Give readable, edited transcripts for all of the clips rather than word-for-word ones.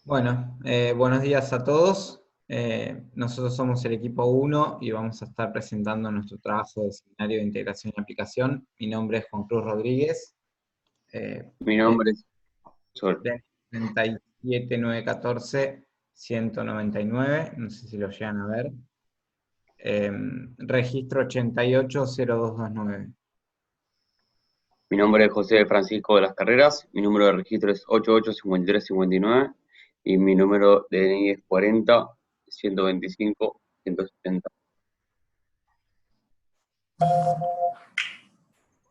Bueno, buenos días a todos. Nosotros somos el equipo 1 y vamos a estar presentando nuestro trabajo de seminario de integración y aplicación. Mi nombre es Juan Cruz Rodríguez, Mi de nombre es Sol. 37914-199, no sé si lo llegan a ver. Registro 880229. Mi nombre es José Francisco de las Carreras. Mi número de registro es 885359 y mi número de DNI es 40-125-170.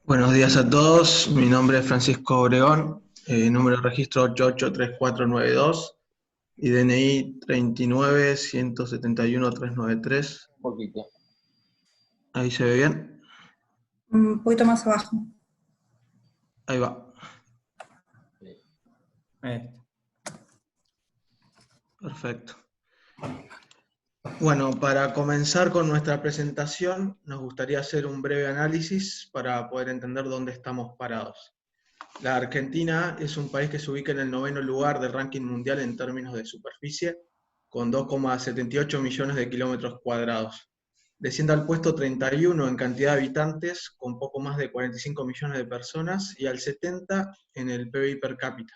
Buenos días a todos, mi nombre es Francisco Obregón, número de registro 883492 y DNI 39-171-393. Un poquito. ¿Ahí se ve bien? Un poquito más abajo. Ahí va. Perfecto. Bueno, para comenzar con nuestra presentación, nos gustaría hacer un breve análisis para poder entender dónde estamos parados. La Argentina es un país que se ubica en el 9º lugar del ranking mundial en términos de superficie, con 2,78 millones de kilómetros cuadrados. Desciende al puesto 31 en cantidad de habitantes, con poco más de 45 millones de personas, y al 70 en el PBI per cápita.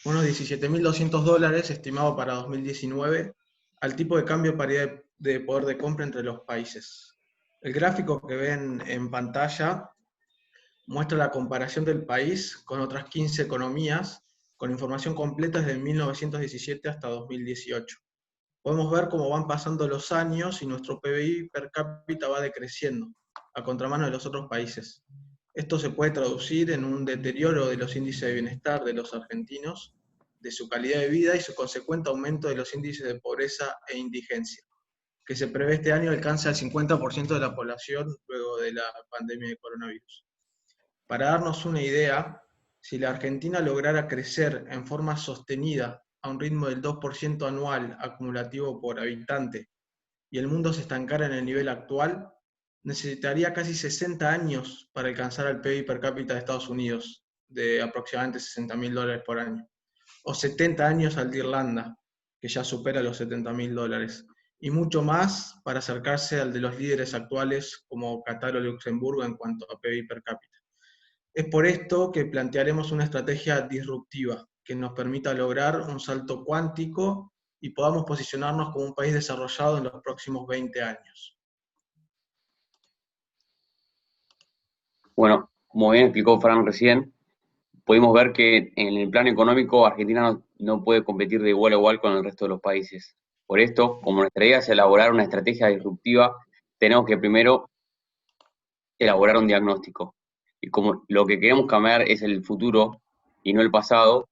Unos $17.200 estimado para 2019, al tipo de cambio paridad de poder de compra entre los países. El gráfico que ven en pantalla muestra la comparación del país con otras 15 economías, con información completa desde 1917 hasta 2018. Podemos ver cómo van pasando los años y nuestro PBI per cápita va decreciendo, a contramano de los otros países. Esto se puede traducir en un deterioro de los índices de bienestar de los argentinos, de su calidad de vida y su consecuente aumento de los índices de pobreza e indigencia, que se prevé este año alcance al 50% de la población luego de la pandemia de coronavirus. Para darnos una idea, si la Argentina lograra crecer en forma sostenida a un ritmo del 2% anual acumulativo por habitante y el mundo se estancara en el nivel actual, necesitaría casi 60 años para alcanzar el PIB per cápita de Estados Unidos, de aproximadamente $60.000 por año, o 70 años al de Irlanda, que ya supera los $70.000, y mucho más para acercarse al de los líderes actuales como Qatar o Luxemburgo en cuanto a PIB per cápita. Es por esto que plantearemos una estrategia disruptiva que nos permita lograr un salto cuántico y podamos posicionarnos como un país desarrollado en los próximos 20 años. Bueno, como bien explicó Fran recién, pudimos ver que en el plano económico Argentina no puede competir de igual a igual con el resto de los países. Por esto, como nuestra idea es elaborar una estrategia disruptiva, tenemos que primero elaborar un diagnóstico. Y como lo que queremos cambiar es el futuro y no el pasado,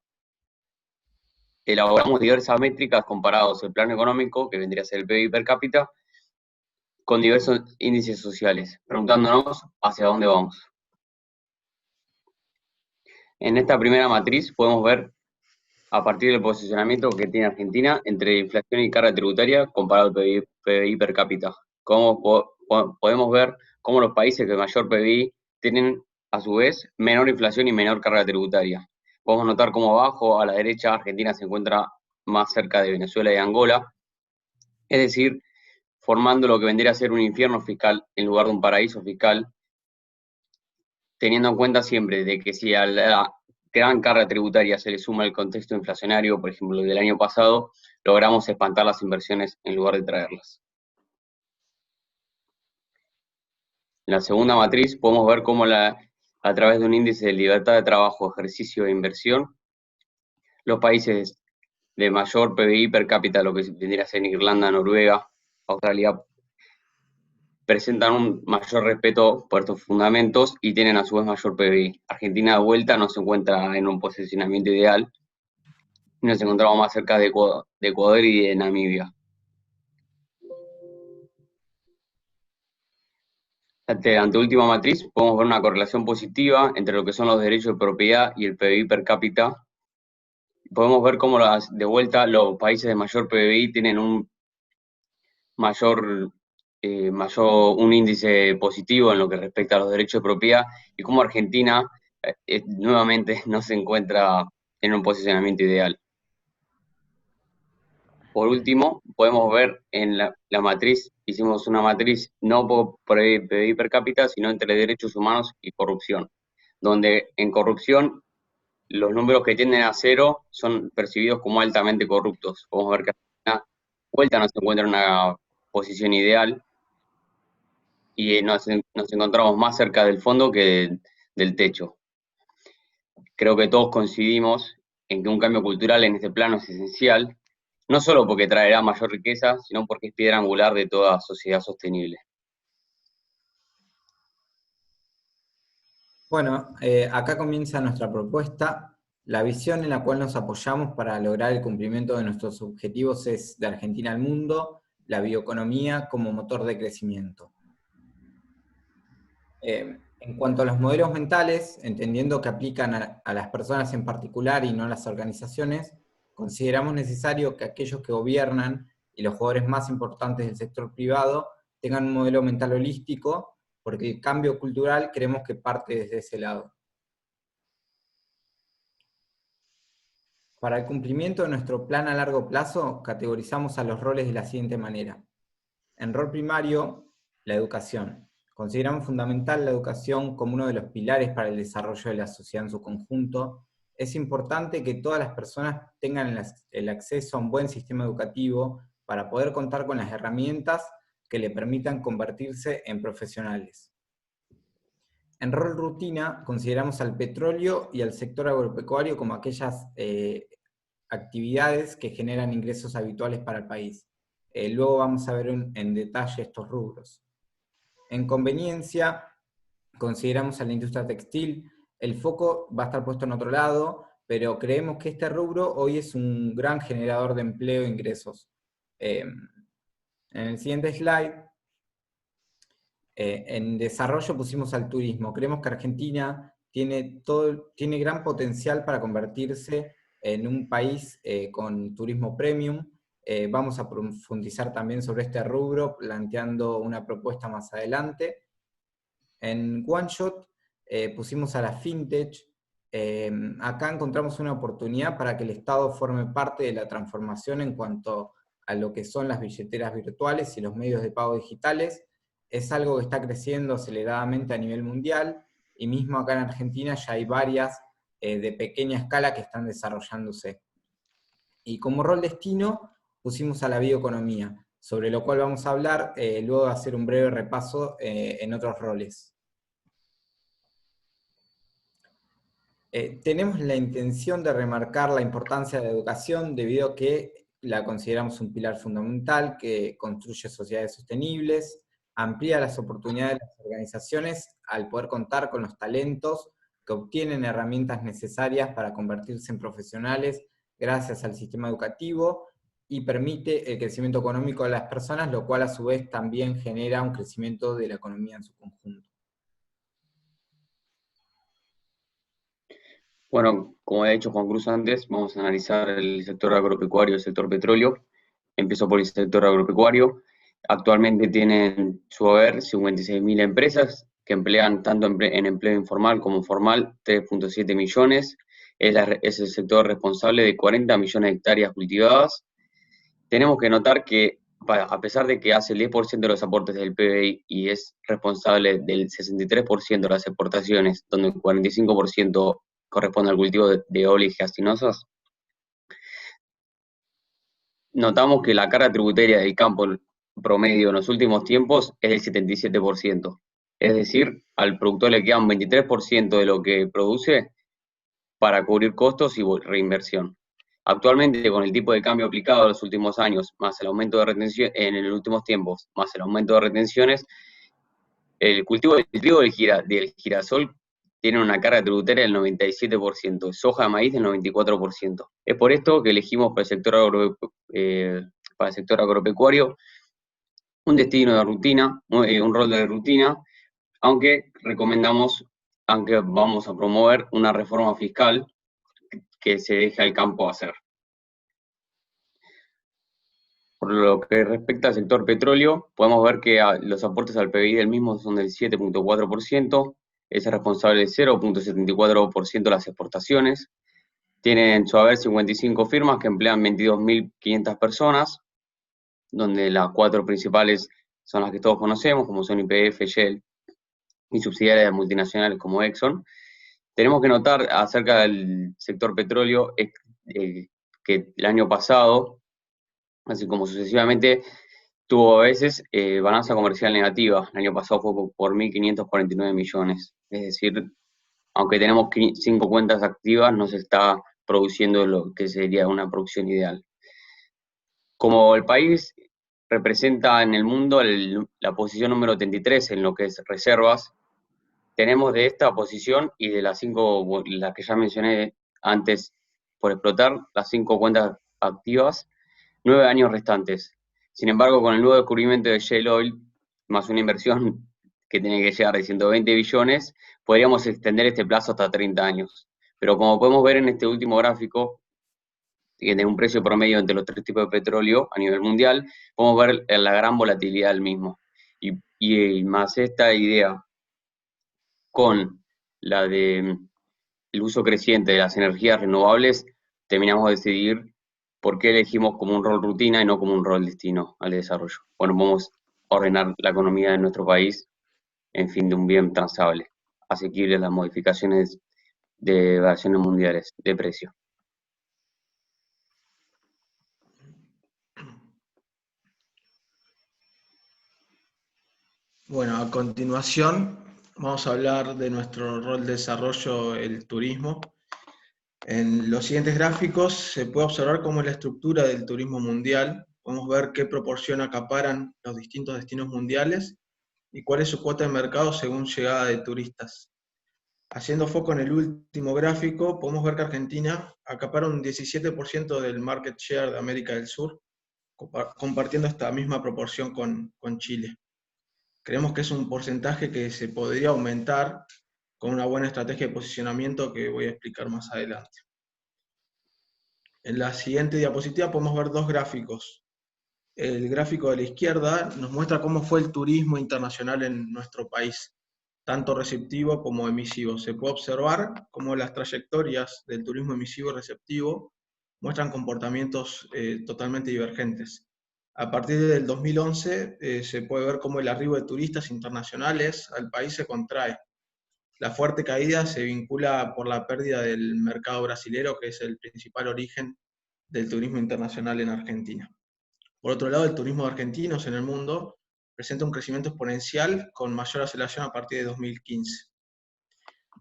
elaboramos diversas métricas comparados el plano económico, que vendría a ser el PIB per cápita, con diversos índices sociales, preguntándonos hacia dónde vamos. En esta primera matriz podemos ver, a partir del posicionamiento que tiene Argentina entre inflación y carga tributaria comparado al PBI per cápita. Podemos ver cómo los países de mayor PBI tienen, a su vez, menor inflación y menor carga tributaria. Podemos notar cómo abajo, a la derecha, Argentina se encuentra más cerca de Venezuela y Angola, es decir, formando lo que vendría a ser un infierno fiscal en lugar de un paraíso fiscal, teniendo en cuenta siempre de que si a la gran carga tributaria se le suma el contexto inflacionario, por ejemplo, del año pasado, logramos espantar las inversiones en lugar de traerlas. En la segunda matriz podemos ver cómo a través de un índice de libertad de trabajo, ejercicio e inversión, los países de mayor PBI per cápita, lo que vendría a ser Irlanda, Noruega, Australia, presentan un mayor respeto por estos fundamentos y tienen a su vez mayor PBI. Argentina de vuelta no se encuentra en un posicionamiento ideal, nos encontramos más cerca de Ecuador y de Namibia. Ante la anteúltima matriz podemos ver una correlación positiva entre lo que son los derechos de propiedad y el PBI per cápita. Podemos ver cómo de vuelta los países de mayor PBI tienen un un índice positivo en lo que respecta a los derechos de propiedad y cómo Argentina nuevamente no se encuentra en un posicionamiento ideal. Por último, podemos ver en la matriz, hicimos una matriz no por PBI per cápita, sino entre derechos humanos y corrupción, donde en corrupción los números que tienden a cero son percibidos como altamente corruptos. Podemos ver que a vuelta no se encuentra en una posición ideal y nos encontramos más cerca del fondo que del techo. Creo que todos coincidimos en que un cambio cultural en este plano es esencial, no solo porque traerá mayor riqueza, sino porque es piedra angular de toda sociedad sostenible. Bueno, acá comienza nuestra propuesta. La visión en la cual nos apoyamos para lograr el cumplimiento de nuestros objetivos es de Argentina al mundo, la bioeconomía como motor de crecimiento. En cuanto a los modelos mentales, entendiendo que aplican a las personas en particular y no a las organizaciones, consideramos necesario que aquellos que gobiernan y los jugadores más importantes del sector privado tengan un modelo mental holístico, porque el cambio cultural creemos que parte desde ese lado. Para el cumplimiento de nuestro plan a largo plazo, categorizamos a los roles de la siguiente manera. En rol primario, la educación. Consideramos fundamental la educación como uno de los pilares para el desarrollo de la sociedad en su conjunto. Es importante que todas las personas tengan el acceso a un buen sistema educativo para poder contar con las herramientas que le permitan convertirse en profesionales. En rol rutina, consideramos al petróleo y al sector agropecuario como aquellas actividades que generan ingresos habituales para el país. Luego vamos a ver en detalle estos rubros. En conveniencia, consideramos a la industria textil. El foco va a estar puesto en otro lado, pero creemos que este rubro hoy es un gran generador de empleo e ingresos. En el siguiente slide, en desarrollo pusimos al turismo. Creemos que Argentina tiene gran potencial para convertirse en un país con turismo premium. Vamos a profundizar también sobre este rubro, planteando una propuesta más adelante. En OneShot pusimos a la FinTech. Acá encontramos una oportunidad para que el Estado forme parte de la transformación en cuanto a lo que son las billeteras virtuales y los medios de pago digitales. Es algo que está creciendo aceleradamente a nivel mundial, y mismo acá en Argentina ya hay varias de pequeña escala que están desarrollándose. Y como rol destino pusimos a la bioeconomía, sobre lo cual vamos a hablar luego de hacer un breve repaso en otros roles. Tenemos la intención de remarcar la importancia de la educación debido a que la consideramos un pilar fundamental que construye sociedades sostenibles, amplía las oportunidades de las organizaciones al poder contar con los talentos que obtienen herramientas necesarias para convertirse en profesionales gracias al sistema educativo, y permite el crecimiento económico de las personas, lo cual a su vez también genera un crecimiento de la economía en su conjunto. Bueno, como ha dicho Juan Cruz antes, vamos a analizar el sector agropecuario y el sector petróleo. Empiezo por el sector agropecuario. Actualmente tienen su haber 56.000 empresas que emplean tanto en empleo informal como formal 3.7 millones. Es el sector responsable de 40 millones de hectáreas cultivadas. Tenemos que notar que, a pesar de que hace el 10% de los aportes del PBI y es responsable del 63% de las exportaciones, donde el 45% corresponde al cultivo de oleaginosas, notamos que la carga tributaria del campo promedio en los últimos tiempos es del 77%. Es decir, al productor le queda un 23% de lo que produce para cubrir costos y reinversión. Actualmente, con el tipo de cambio aplicado en los últimos años, más el aumento de retención en los últimos tiempos, más el aumento de retenciones, el cultivo del trigo del girasol tiene una carga tributaria del 97%, soja de maíz del 94%. Es por esto que elegimos para el sector agropecuario un destino de rutina, un rol de rutina, aunque vamos a promover una reforma fiscal que se deje al campo hacer. Por lo que respecta al sector petróleo, podemos ver que los aportes al PBI del mismo son del 7.4%, es responsable del 0.74% de las exportaciones, Tienen en su haber 55 firmas que emplean 22.500 personas, donde las 4 principales son las que todos conocemos, como son YPF, Shell, y subsidiarias multinacionales como Exxon. Tenemos que notar acerca del sector petróleo que el año pasado, así como sucesivamente, tuvo a veces balanza comercial negativa. El año pasado fue por 1.549 millones. Es decir, aunque tenemos 5 cuentas activas, no se está produciendo lo que sería una producción ideal. Como el país representa en el mundo la posición número 33 en lo que es reservas, tenemos de esta posición y de las 5, las que ya mencioné antes por explotar, las 5 cuentas activas, 9 años restantes. Sin embargo, con el nuevo descubrimiento de Shell Oil, más una inversión que tiene que llegar de 120 billones, podríamos extender este plazo hasta 30 años. Pero como podemos ver en este último gráfico, que tiene un precio promedio entre los 3 tipos de petróleo a nivel mundial, podemos ver la gran volatilidad del mismo. Y más esta idea con la de el uso creciente de las energías renovables, terminamos de decidir por qué elegimos como un rol rutina y no como un rol destino al desarrollo. Bueno, vamos a ordenar la economía de nuestro país en fin de un bien transable, asequible a las modificaciones de variaciones mundiales de precio. Bueno, a continuación vamos a hablar de nuestro rol de desarrollo, el turismo. En los siguientes gráficos se puede observar cómo es la estructura del turismo mundial. Podemos ver qué proporción acaparan los distintos destinos mundiales y cuál es su cuota de mercado según llegada de turistas. Haciendo foco en el último gráfico, podemos ver que Argentina acapara un 17% del market share de América del Sur, compartiendo esta misma proporción con Chile. Creemos que es un porcentaje que se podría aumentar con una buena estrategia de posicionamiento que voy a explicar más adelante. En la siguiente diapositiva podemos ver 2 gráficos. El gráfico de la izquierda nos muestra cómo fue el turismo internacional en nuestro país, tanto receptivo como emisivo. Se puede observar cómo las trayectorias del turismo emisivo y receptivo muestran comportamientos totalmente divergentes. A partir del 2011 se puede ver cómo el arribo de turistas internacionales al país se contrae. La fuerte caída se vincula por la pérdida del mercado brasilero, que es el principal origen del turismo internacional en Argentina. Por otro lado, el turismo de argentinos en el mundo presenta un crecimiento exponencial con mayor aceleración a partir de 2015.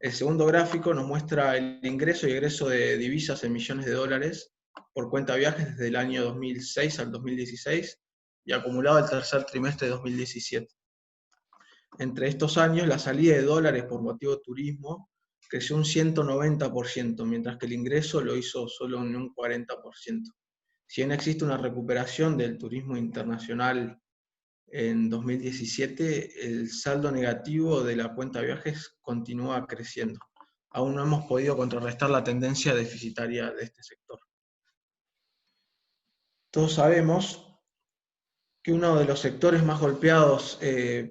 El segundo gráfico nos muestra el ingreso y egreso de divisas en millones de dólares por cuenta viajes desde el año 2006 al 2016 y acumulado el tercer trimestre de 2017. Entre estos años, la salida de dólares por motivo de turismo creció un 190%, mientras que el ingreso lo hizo solo en un 40%. Si bien existe una recuperación del turismo internacional en 2017, el saldo negativo de la cuenta de viajes continúa creciendo. Aún no hemos podido contrarrestar la tendencia deficitaria de este sector. Todos sabemos que uno de los sectores más golpeados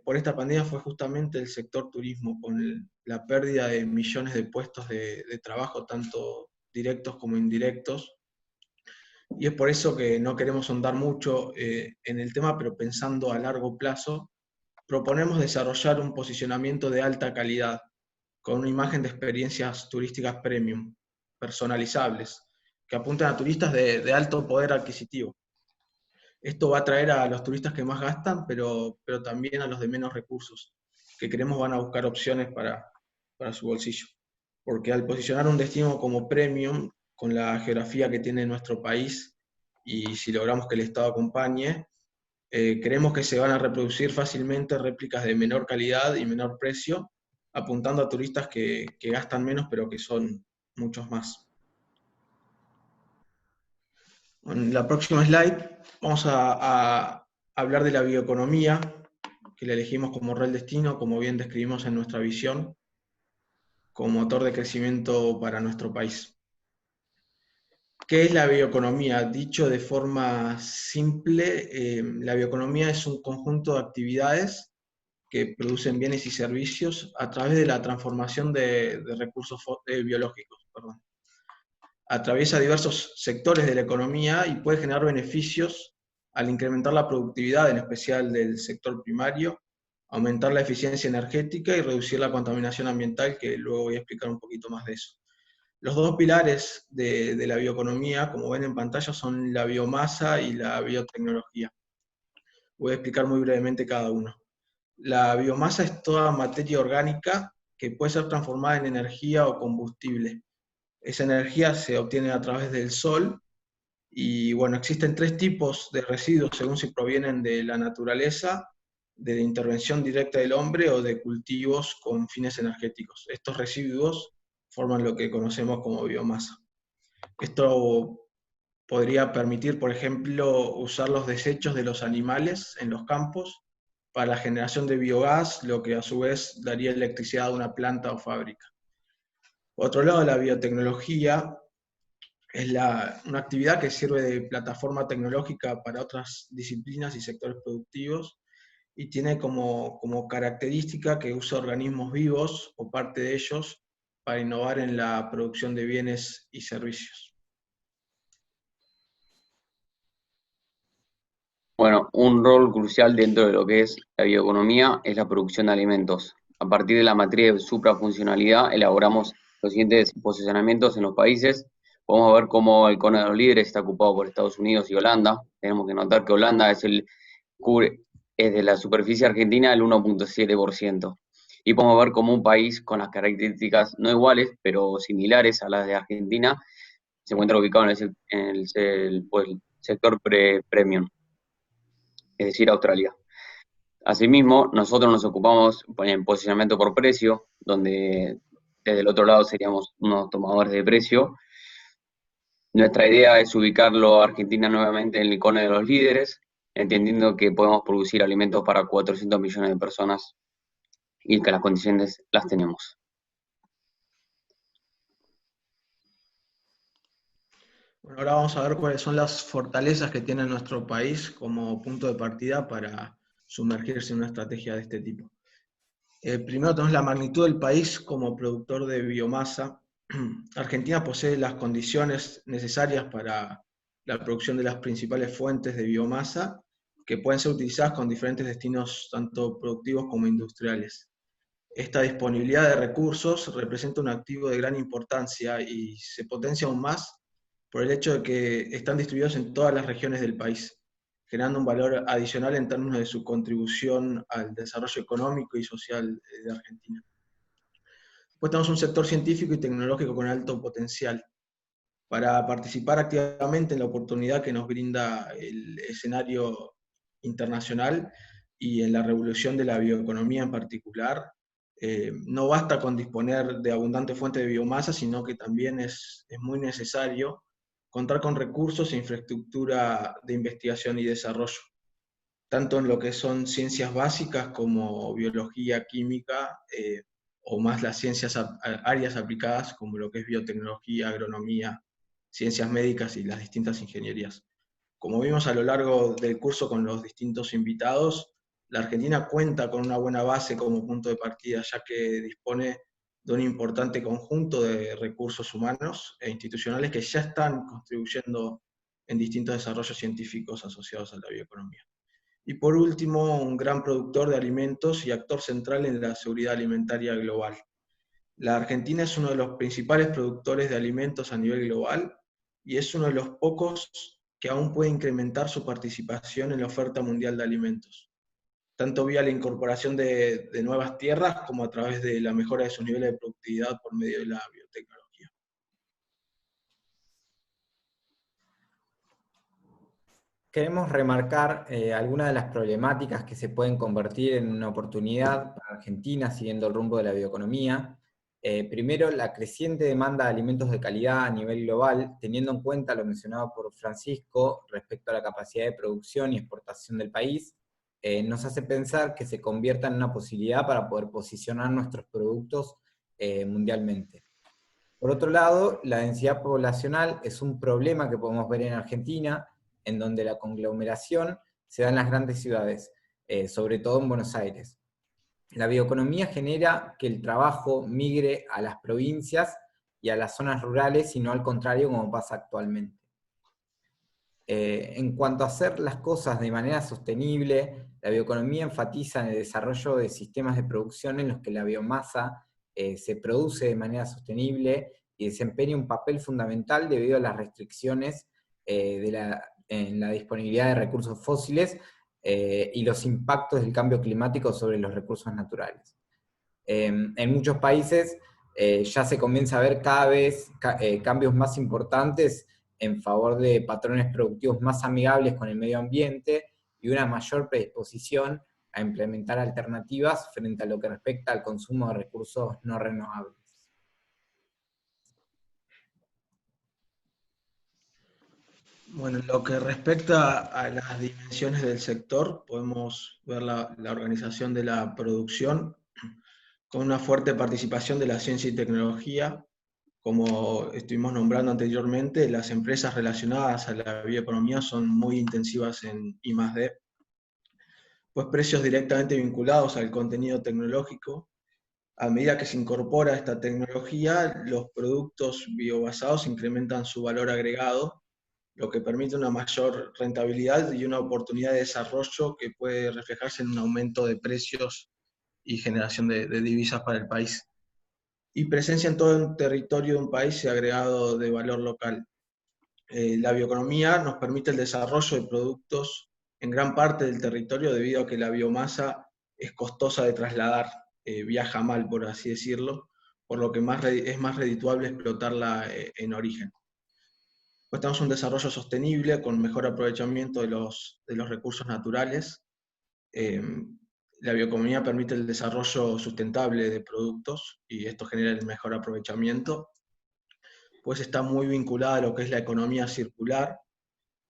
por esta pandemia fue justamente el sector turismo, con la pérdida de millones de puestos de trabajo, tanto directos como indirectos. Y es por eso que no queremos ahondar mucho en el tema, pero pensando a largo plazo, proponemos desarrollar un posicionamiento de alta calidad, con una imagen de experiencias turísticas premium, personalizables, que apunten a turistas de alto poder adquisitivo. Esto va a atraer a los turistas que más gastan, pero también a los de menos recursos, que creemos van a buscar opciones para su bolsillo. Porque al posicionar un destino como premium, con la geografía que tiene nuestro país, y si logramos que el Estado acompañe, creemos que se van a reproducir fácilmente réplicas de menor calidad y menor precio, apuntando a turistas que gastan menos, pero que son muchos más. En la próxima slide vamos a hablar de la bioeconomía, que la elegimos como rol destino, como bien describimos en nuestra visión, como motor de crecimiento para nuestro país. ¿Qué es la bioeconomía? Dicho de forma simple, la bioeconomía es un conjunto de actividades que producen bienes y servicios a través de la transformación de recursos biológicos. Atraviesa diversos sectores de la economía y puede generar beneficios al incrementar la productividad, en especial del sector primario, aumentar la eficiencia energética y reducir la contaminación ambiental, que luego voy a explicar un poquito más de eso. Los dos pilares de la bioeconomía, como ven en pantalla, son la biomasa y la biotecnología. Voy a explicar muy brevemente cada uno. La biomasa es toda materia orgánica que puede ser transformada en energía o combustible. Esa energía se obtiene a través del sol y bueno, existen tres tipos de residuos según si provienen de la naturaleza, de la intervención directa del hombre o de cultivos con fines energéticos. Estos residuos forman lo que conocemos como biomasa. Esto podría permitir, por ejemplo, usar los desechos de los animales en los campos para la generación de biogás, lo que a su vez daría electricidad a una planta o fábrica. Por otro lado, la biotecnología es una actividad que sirve de plataforma tecnológica para otras disciplinas y sectores productivos y tiene como característica que usa organismos vivos o parte de ellos para innovar en la producción de bienes y servicios. Bueno, un rol crucial dentro de lo que es la bioeconomía es la producción de alimentos. A partir de la matriz de suprafuncionalidad elaboramos los siguientes posicionamientos en los países. Podemos ver cómo el cono de los líderes está ocupado por Estados Unidos y Holanda. Tenemos que notar que Holanda es de la superficie argentina el 1.7%. Y podemos ver cómo un país con las características no iguales, pero similares a las de Argentina, se encuentra ubicado en el sector premium, es decir, Australia. Asimismo, nosotros nos ocupamos en posicionamiento por precio, donde desde el otro lado seríamos unos tomadores de precio. Nuestra idea es ubicarlo a Argentina nuevamente en el icono de los líderes, entendiendo que podemos producir alimentos para 400 millones de personas y que las condiciones las tenemos. Bueno, ahora vamos a ver cuáles son las fortalezas que tiene nuestro país como punto de partida para sumergirse en una estrategia de este tipo. Primero tenemos la magnitud del país como productor de biomasa. Argentina posee las condiciones necesarias para la producción de las principales fuentes de biomasa que pueden ser utilizadas con diferentes destinos tanto productivos como industriales. Esta disponibilidad de recursos representa un activo de gran importancia y se potencia aún más por el hecho de que están distribuidos en todas las regiones del país, generando un valor adicional en términos de su contribución al desarrollo económico y social de Argentina. Después tenemos un sector científico y tecnológico con alto potencial para participar activamente en la oportunidad que nos brinda el escenario internacional y en la revolución de la bioeconomía en particular. No basta con disponer de abundantes fuentes de biomasa, sino que también es muy necesario contar con recursos e infraestructura de investigación y desarrollo, tanto en lo que son ciencias básicas como biología, química, o más las áreas aplicadas como lo que es biotecnología, agronomía, ciencias médicas y las distintas ingenierías. Como vimos a lo largo del curso con los distintos invitados, la Argentina cuenta con una buena base como punto de partida, ya que dispone de un importante conjunto de recursos humanos e institucionales que ya están contribuyendo en distintos desarrollos científicos asociados a la bioeconomía. Y por último, un gran productor de alimentos y actor central en la seguridad alimentaria global. La Argentina es uno de los principales productores de alimentos a nivel global y es uno de los pocos que aún puede incrementar su participación en la oferta mundial de alimentos, tanto vía la incorporación de nuevas tierras como a través de la mejora de sus niveles de productividad por medio de la biotecnología. Queremos remarcar algunas de las problemáticas que se pueden convertir en una oportunidad para Argentina siguiendo el rumbo de la bioeconomía. Primero, la creciente demanda de alimentos de calidad a nivel global, teniendo en cuenta lo mencionado por Francisco respecto a la capacidad de producción y exportación del país, nos hace pensar que se convierta en una posibilidad para poder posicionar nuestros productos mundialmente. Por otro lado, la densidad poblacional es un problema que podemos ver en Argentina, en donde la conglomeración se da en las grandes ciudades, sobre todo en Buenos Aires. La bioeconomía genera que el trabajo migre a las provincias y a las zonas rurales, y no al contrario como pasa actualmente. En cuanto a hacer las cosas de manera sostenible, la bioeconomía enfatiza en el desarrollo de sistemas de producción en los que la biomasa se produce de manera sostenible y desempeña un papel fundamental debido a las restricciones en la disponibilidad de recursos fósiles y los impactos del cambio climático sobre los recursos naturales. En muchos países ya se comienza a ver cada vez cambios más importantes en favor de patrones productivos más amigables con el medio ambiente y una mayor predisposición a implementar alternativas frente a lo que respecta al consumo de recursos no renovables. Bueno, en lo que respecta a las dimensiones del sector, podemos ver la organización de la producción con una fuerte participación de la ciencia y tecnología. Como estuvimos nombrando anteriormente, las empresas relacionadas a la bioeconomía son muy intensivas en I+D, pues precios directamente vinculados al contenido tecnológico. A medida que se incorpora esta tecnología, los productos biobasados incrementan su valor agregado, lo que permite una mayor rentabilidad y una oportunidad de desarrollo que puede reflejarse en un aumento de precios y generación de divisas para el país. Y presencia en todo el territorio de un país y agregado de valor local. La bioeconomía nos permite el desarrollo de productos en gran parte del territorio debido a que la biomasa es costosa de trasladar, viaja mal, por así decirlo, por lo que es más redituable explotarla en origen. Pues tenemos un desarrollo sostenible con mejor aprovechamiento de los recursos naturales. La bioeconomía permite el desarrollo sustentable de productos y esto genera el mejor aprovechamiento. Pues está muy vinculada a lo que es la economía circular,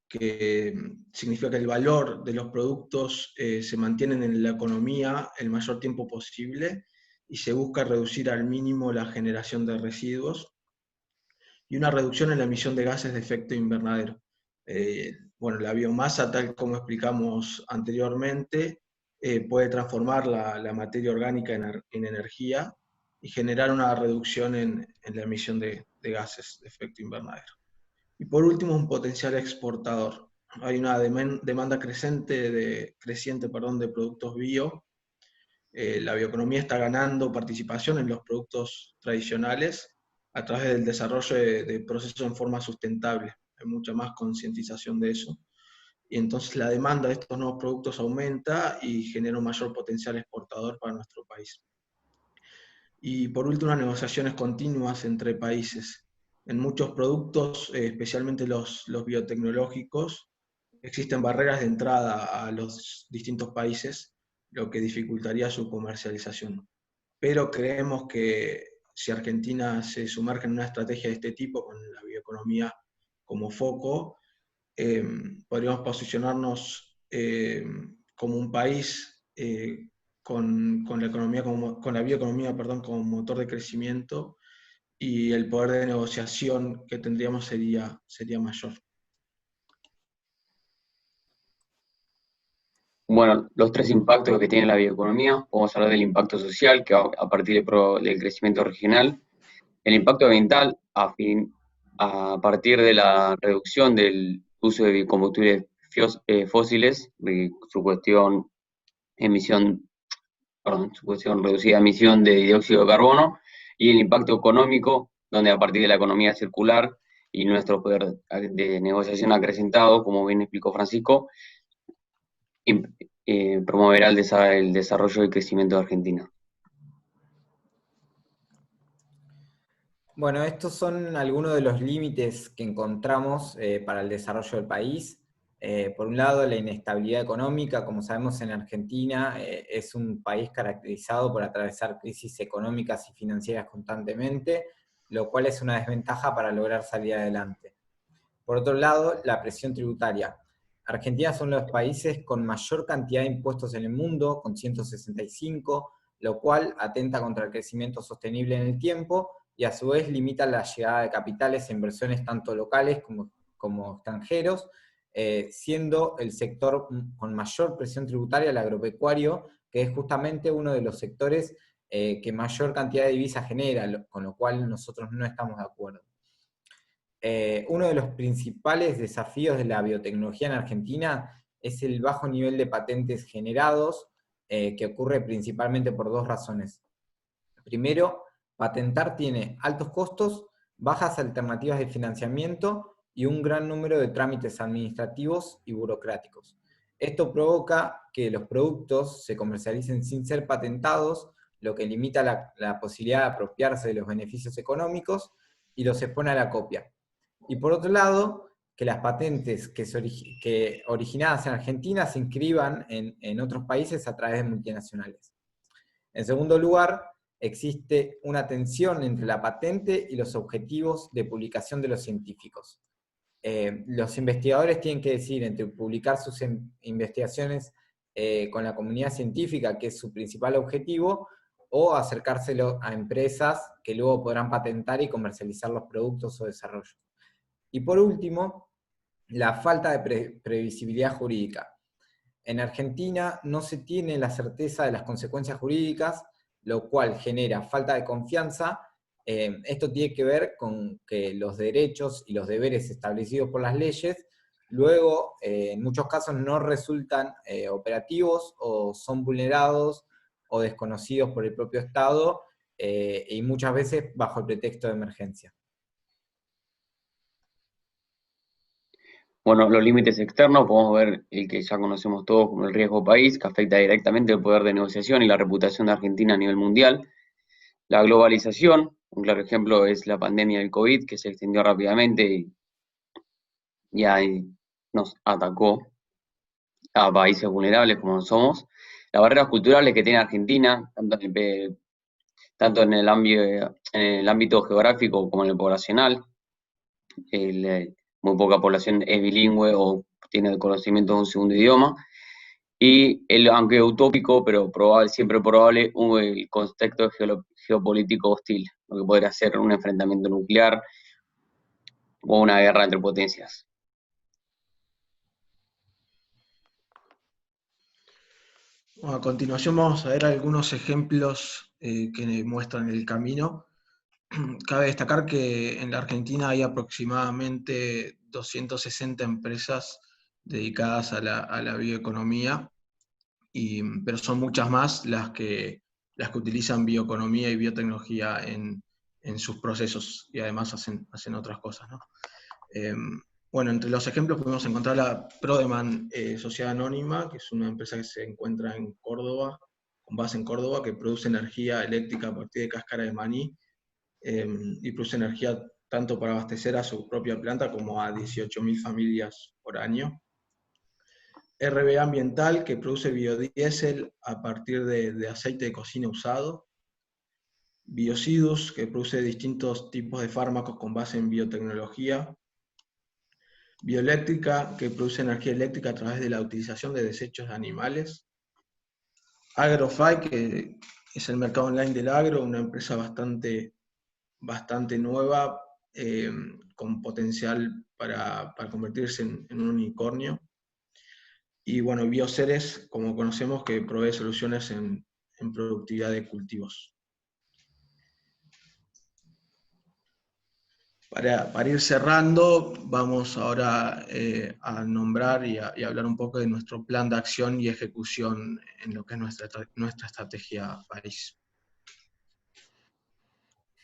que significa que el valor de los productos se mantienen en la economía el mayor tiempo posible y se busca reducir al mínimo la generación de residuos y una reducción en la emisión de gases de efecto invernadero. Bueno, la biomasa, tal como explicamos anteriormente, puede transformar la materia orgánica en energía y generar una reducción en la emisión de gases de efecto invernadero. Y por último, un potencial exportador. Hay una demanda creciente de productos bio. La bioeconomía está ganando participación en los productos tradicionales a través del desarrollo de procesos en forma sustentable. Hay mucha más concientización de eso. Y entonces la demanda de estos nuevos productos aumenta y genera un mayor potencial exportador para nuestro país. Y por último, las negociaciones continuas entre países. En muchos productos, especialmente los biotecnológicos, existen barreras de entrada a los distintos países, lo que dificultaría su comercialización. Pero creemos que si Argentina se sumerge en una estrategia de este tipo, con la bioeconomía como foco, podríamos posicionarnos como un país con la bioeconomía, como motor de crecimiento, y el poder de negociación que tendríamos sería mayor. Bueno, los tres impactos que tiene la bioeconomía, vamos a hablar del impacto social, que a partir del crecimiento regional, el impacto ambiental a partir de la reducción del uso de combustibles fósiles, de su cuestión reducida emisión de dióxido de carbono, y el impacto económico, donde a partir de la economía circular y nuestro poder de negociación acrecentado, como bien explicó Francisco, promoverá el desarrollo y crecimiento de Argentina. Bueno, estos son algunos de los límites que encontramos para el desarrollo del país. Por un lado, la inestabilidad económica. Como sabemos, en Argentina es un país caracterizado por atravesar crisis económicas y financieras constantemente, lo cual es una desventaja para lograr salir adelante. Por otro lado, la presión tributaria. Argentina es uno de los países con mayor cantidad de impuestos en el mundo, con 165, lo cual atenta contra el crecimiento sostenible en el tiempo y a su vez limita la llegada de capitales e inversiones tanto locales como extranjeros, siendo el sector con mayor presión tributaria el agropecuario, que es justamente uno de los sectores que mayor cantidad de divisas genera, con lo cual nosotros no estamos de acuerdo. Uno de los principales desafíos de la biotecnología en Argentina es el bajo nivel de patentes generados, que ocurre principalmente por dos razones. Primero, patentar tiene altos costos, bajas alternativas de financiamiento y un gran número de trámites administrativos y burocráticos. Esto provoca que los productos se comercialicen sin ser patentados, lo que limita la posibilidad de apropiarse de los beneficios económicos y los expone a la copia. Y por otro lado, que las patentes que originadas en Argentina se inscriban en otros países a través de multinacionales. En segundo lugar, existe una tensión entre la patente y los objetivos de publicación de los científicos. Los investigadores tienen que decidir entre publicar sus investigaciones con la comunidad científica, que es su principal objetivo, o acercárselo a empresas que luego podrán patentar y comercializar los productos o desarrollos. Y por último, la falta de previsibilidad jurídica. En Argentina no se tiene la certeza de las consecuencias jurídicas, lo cual genera falta de confianza. Esto tiene que ver con que los derechos y los deberes establecidos por las leyes, luego en muchos casos no resultan operativos o son vulnerados o desconocidos por el propio Estado, y muchas veces bajo el pretexto de emergencia. Bueno, los límites externos, podemos ver el que ya conocemos todos como el riesgo país, que afecta directamente el poder de negociación y la reputación de Argentina a nivel mundial. La globalización, un claro ejemplo es la pandemia del COVID, que se extendió rápidamente y ahí nos atacó a países vulnerables como somos. Las barreras culturales que tiene Argentina, tanto en el ámbito geográfico como en el poblacional. Muy poca población es bilingüe o tiene el conocimiento de un segundo idioma. Y aunque utópico, pero siempre probable, el contexto geopolítico hostil, lo que podría ser un enfrentamiento nuclear o una guerra entre potencias. A continuación vamos a ver algunos ejemplos que muestran el camino. Cabe destacar que en la Argentina hay aproximadamente 260 empresas dedicadas a la bioeconomía, pero son muchas más las que utilizan bioeconomía y biotecnología en sus procesos, y además hacen otras cosas, ¿no? Bueno, entre los ejemplos podemos encontrar la Prodeman Sociedad Anónima, que es una empresa que se encuentra en Córdoba, con base en Córdoba, que produce energía eléctrica a partir de cáscara de maní, y produce energía tanto para abastecer a su propia planta como a 18.000 familias por año. RBA Ambiental, que produce biodiesel a partir de aceite de cocina usado. Biocidus, que produce distintos tipos de fármacos con base en biotecnología. Bioeléctrica, que produce energía eléctrica a través de la utilización de desechos de animales. Agrofy, que es el mercado online del agro, una empresa bastante nueva, con potencial para convertirse en un unicornio. Y bueno, Bioceres, como conocemos, que provee soluciones en productividad de cultivos. Para ir cerrando, vamos ahora a nombrar y a hablar un poco de nuestro plan de acción y ejecución en lo que es nuestra estrategia país.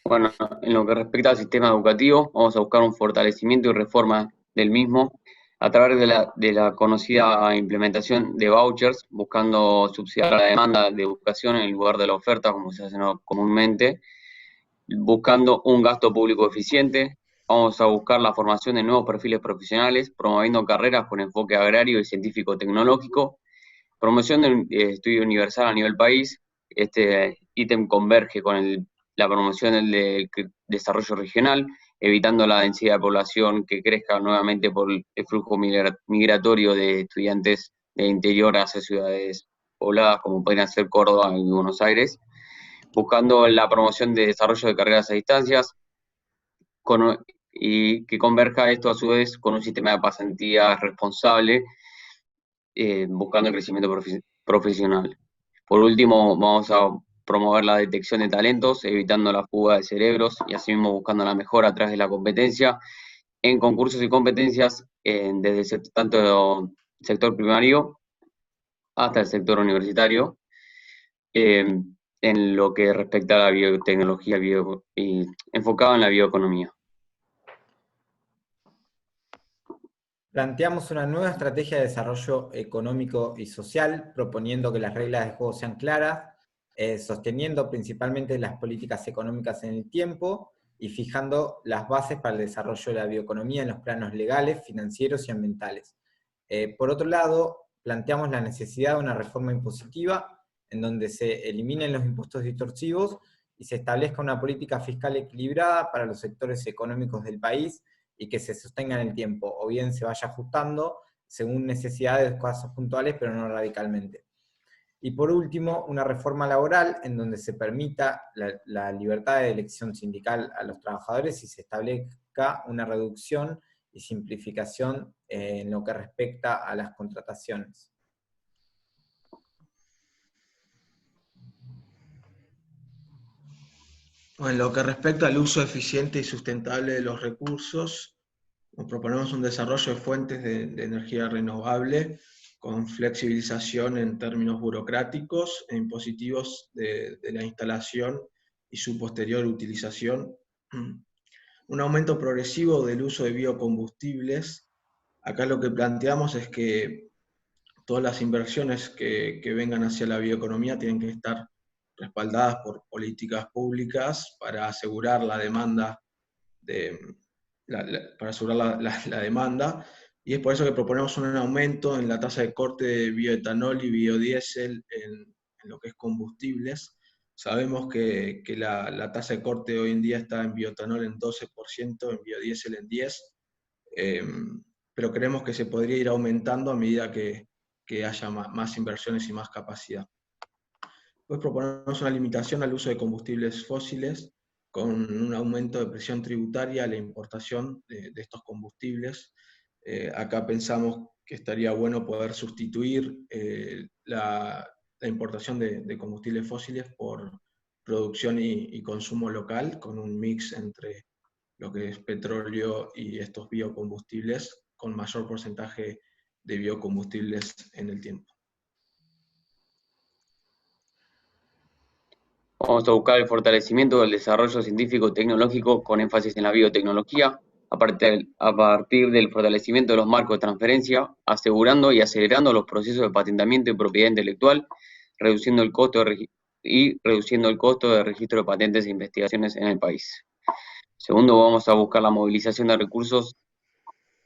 Bueno, en lo que respecta al sistema educativo, vamos a buscar un fortalecimiento y reforma del mismo a través de la conocida implementación de vouchers, buscando subsidiar la demanda de educación en lugar de la oferta, como se hace comúnmente, buscando un gasto público eficiente. Vamos a buscar la formación de nuevos perfiles profesionales, promoviendo carreras con enfoque agrario y científico-tecnológico, promoción del estudio universal a nivel país. Este ítem converge con la promoción del desarrollo regional, evitando la densidad de población que crezca nuevamente por el flujo migratorio de estudiantes del interior hacia ciudades pobladas, como podrían ser Córdoba y Buenos Aires, buscando la promoción de desarrollo de carreras a distancias, y que converja esto a su vez con un sistema de pasantías responsable, buscando el crecimiento profesional. Por último, vamos a promover la detección de talentos, evitando la fuga de cerebros y asimismo buscando la mejora a través de la competencia en concursos y competencias desde tanto el sector primario hasta el sector universitario, en lo que respecta a la biotecnología y enfocado en la bioeconomía. Planteamos una nueva estrategia de desarrollo económico y social, proponiendo que las reglas de juego sean claras, sosteniendo principalmente las políticas económicas en el tiempo y fijando las bases para el desarrollo de la bioeconomía en los planos legales, financieros y ambientales. Por otro lado, planteamos la necesidad de una reforma impositiva en donde se eliminen los impuestos distorsivos y se establezca una política fiscal equilibrada para los sectores económicos del país y que se sostenga en el tiempo, o bien se vaya ajustando según necesidades de casos puntuales, pero no radicalmente. Y por último, una reforma laboral en donde se permita la libertad de elección sindical a los trabajadores y se establezca una reducción y simplificación en lo que respecta a las contrataciones. En lo que respecta al uso eficiente y sustentable de los recursos, nos proponemos un desarrollo de fuentes de energía renovable con flexibilización en términos burocráticos e impositivos de la instalación y su posterior utilización. Un aumento progresivo del uso de biocombustibles. Acá lo que planteamos es que todas las inversiones que vengan hacia la bioeconomía tienen que estar respaldadas por políticas públicas para asegurar la demanda para asegurar la demanda, y es por eso que proponemos un aumento en la tasa de corte de bioetanol y biodiesel en lo que es combustibles. Sabemos que la tasa de corte hoy en día está en bioetanol en 12%, en biodiesel en 10%, pero creemos que se podría ir aumentando a medida que haya más inversiones y más capacidad. Después proponemos una limitación al uso de combustibles fósiles, con un aumento de presión tributaria a la importación de estos combustibles. Acá pensamos que estaría bueno poder sustituir la importación de combustibles fósiles por producción y consumo local, con un mix entre lo que es petróleo y estos biocombustibles, con mayor porcentaje de biocombustibles en el tiempo. Vamos a buscar el fortalecimiento del desarrollo científico-tecnológico con énfasis en la biotecnología, a partir del fortalecimiento de los marcos de transferencia, asegurando y acelerando los procesos de patentamiento y propiedad intelectual, reduciendo el costo de registro de patentes e investigaciones en el país. Segundo, vamos a buscar la movilización de recursos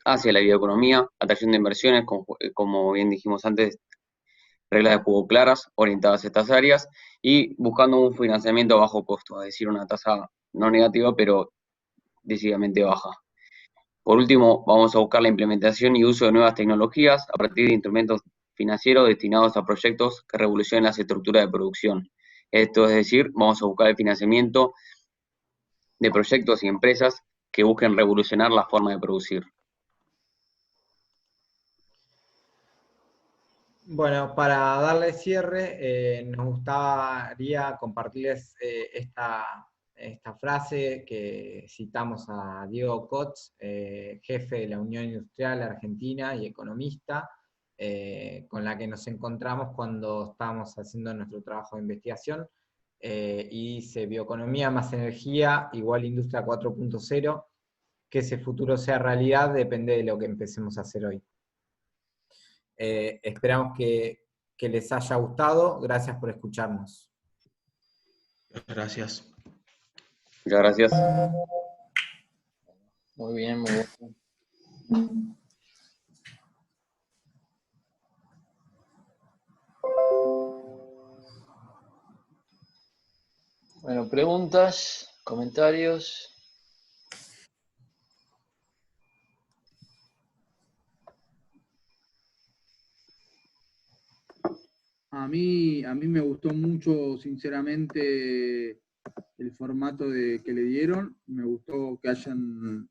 hacia la bioeconomía, atracción de inversiones, como bien dijimos antes, reglas de juego claras, orientadas a estas áreas, y buscando un financiamiento a bajo costo, es decir, una tasa no negativa, pero decididamente baja. Por último, vamos a buscar la implementación y uso de nuevas tecnologías a partir de instrumentos financieros destinados a proyectos que revolucionen las estructuras de producción. Esto es decir, vamos a buscar el financiamiento de proyectos y empresas que busquen revolucionar la forma de producir. Bueno, para darle cierre, nos gustaría compartirles esta frase que citamos a Diego Kotz, jefe de la Unión Industrial Argentina y economista, con la que nos encontramos cuando estábamos haciendo nuestro trabajo de investigación, y dice: bioeconomía más energía igual industria 4.0, que ese futuro sea realidad depende de lo que empecemos a hacer hoy. Esperamos que les haya gustado. Gracias por escucharnos. Gracias. Muchas gracias. Muy bien, muy bien. Bueno, preguntas, comentarios. A mí me gustó mucho, sinceramente, el formato que le dieron. Me gustó que hayan,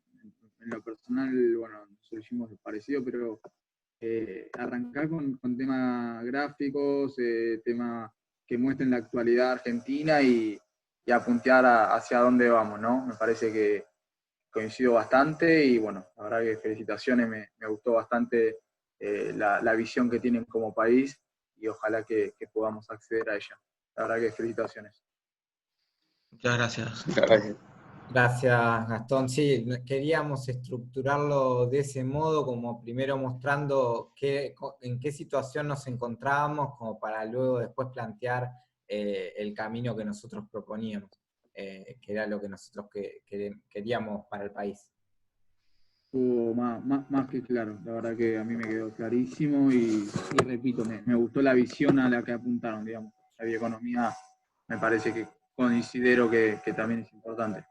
en lo personal, bueno, nosotros hicimos parecido, pero arrancar con temas gráficos, temas que muestren la actualidad argentina y apuntear hacia dónde vamos, ¿no? Me parece que coincido bastante y bueno, la verdad que felicitaciones, me gustó bastante la visión que tienen como país y ojalá que podamos acceder a ella. La verdad que felicitaciones. Muchas gracias. Muchas gracias. Gracias, Gastón. Sí, queríamos estructurarlo de ese modo, como primero mostrando en qué situación nos encontrábamos, como para luego después plantear el camino que nosotros proponíamos, que era lo que nosotros queríamos para el país. Más que claro, la verdad que a mí me quedó clarísimo y repito, me gustó la visión a la que apuntaron, digamos. La bioeconomía me parece que considero que también es importante.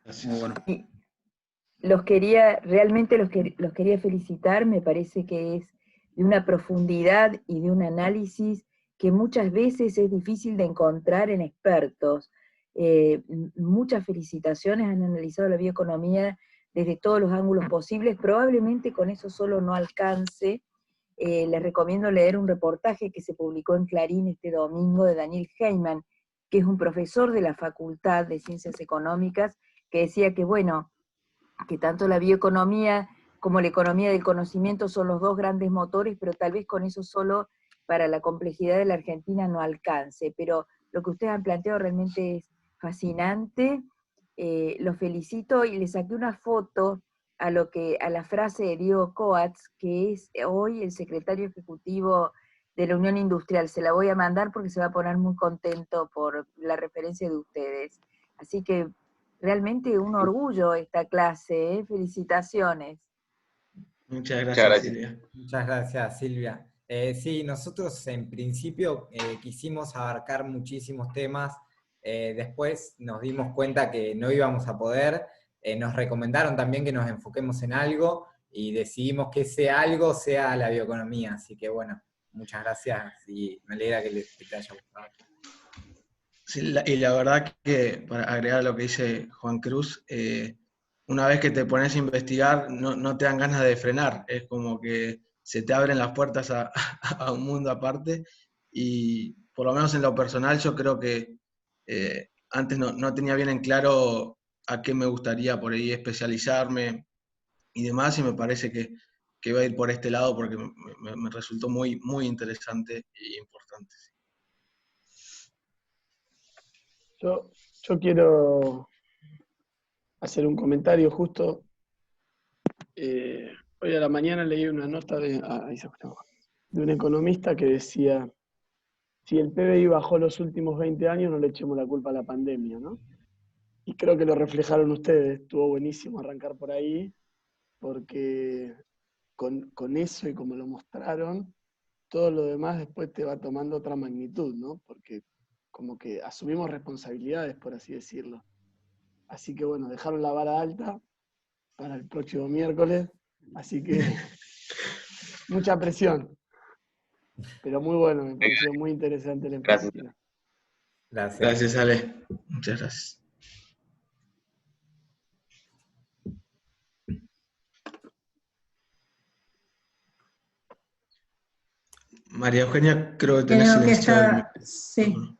Gracias. Muy bueno. Realmente los quería felicitar, me parece que es de una profundidad y de un análisis que muchas veces es difícil de encontrar en expertos. Muchas felicitaciones, han analizado la bioeconomía desde todos los ángulos posibles, probablemente con eso solo no alcance. Les recomiendo leer un reportaje que se publicó en Clarín este domingo de Daniel Heyman, que es un profesor de la Facultad de Ciencias Económicas, que decía que, bueno, que tanto la bioeconomía como la economía del conocimiento son los dos grandes motores, pero tal vez con eso solo para la complejidad de la Argentina no alcance. Pero lo que ustedes han planteado realmente es fascinante, los felicito y les saqué una foto a la frase de Diego Coats, que es hoy el secretario ejecutivo de la Unión Industrial. Se la voy a mandar porque se va a poner muy contento por la referencia de ustedes. Así que realmente un orgullo esta clase, ¿eh? Felicitaciones. Muchas Muchas gracias, gracias. Silvia. Muchas gracias, Silvia. Sí, nosotros en principio quisimos abarcar muchísimos temas, después nos dimos cuenta que no íbamos a poder, nos recomendaron también que nos enfoquemos en algo, y decidimos que ese algo sea la bioeconomía, así que bueno, muchas gracias, y me alegra que te haya gustado. Sí, y la verdad que, para agregar lo que dice Juan Cruz, una vez que te pones a investigar, no te dan ganas de frenar, es como que se te abren las puertas a un mundo aparte, y por lo menos en lo personal yo creo que antes no tenía bien en claro a qué me gustaría por ahí especializarme y demás, y me parece que va a ir por este lado porque me resultó muy, muy interesante y importante. Yo quiero hacer un comentario justo. Hoy a la mañana leí una nota de un economista que decía, si el PBI bajó los últimos 20 años, no le echemos la culpa a la pandemia, ¿no? Y creo que lo reflejaron ustedes. Estuvo buenísimo arrancar por ahí, porque con eso y como lo mostraron, todo lo demás después te va tomando otra magnitud, ¿no? Porque como que asumimos responsabilidades, por así decirlo. Así que bueno, dejaron la vara alta para el próximo miércoles, así que mucha presión. Pero muy bueno, me pareció muy interesante la Gracias. información. Gracias. Gracias, Ale. Muchas gracias. María Eugenia, creo que tenés Creo que silenciado el está, sí. micrófono.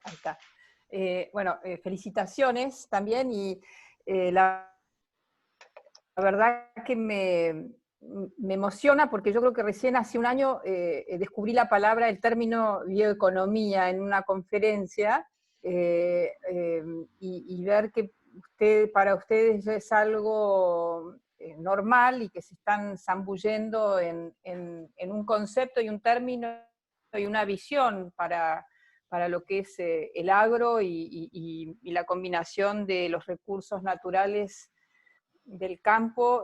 Ahí está. Bueno, felicitaciones también, y la verdad que me emociona porque yo creo que recién hace un año descubrí la palabra, el término bioeconomía en una conferencia, y ver que para ustedes ya es algo normal y que se están zambullendo en un concepto y un término y una visión para lo que es el agro y la combinación de los recursos naturales del campo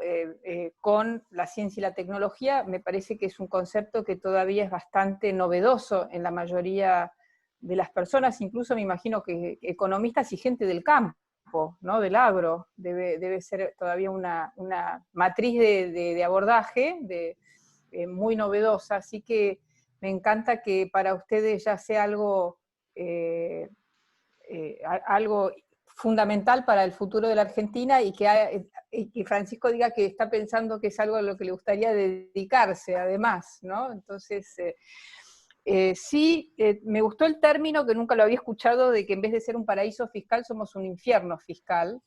con la ciencia y la tecnología. Me parece que es un concepto que todavía es bastante novedoso en la mayoría de las personas, incluso me imagino que economistas y gente del campo, ¿no? Del agro, debe ser todavía una matriz de abordaje muy novedosa, así que me encanta que para ustedes ya sea algo fundamental para el futuro de la Argentina y que Francisco diga que está pensando que es algo a lo que le gustaría dedicarse, además, ¿no? Entonces, sí, me gustó el término, que nunca lo había escuchado, de que en vez de ser un paraíso fiscal somos un infierno fiscal.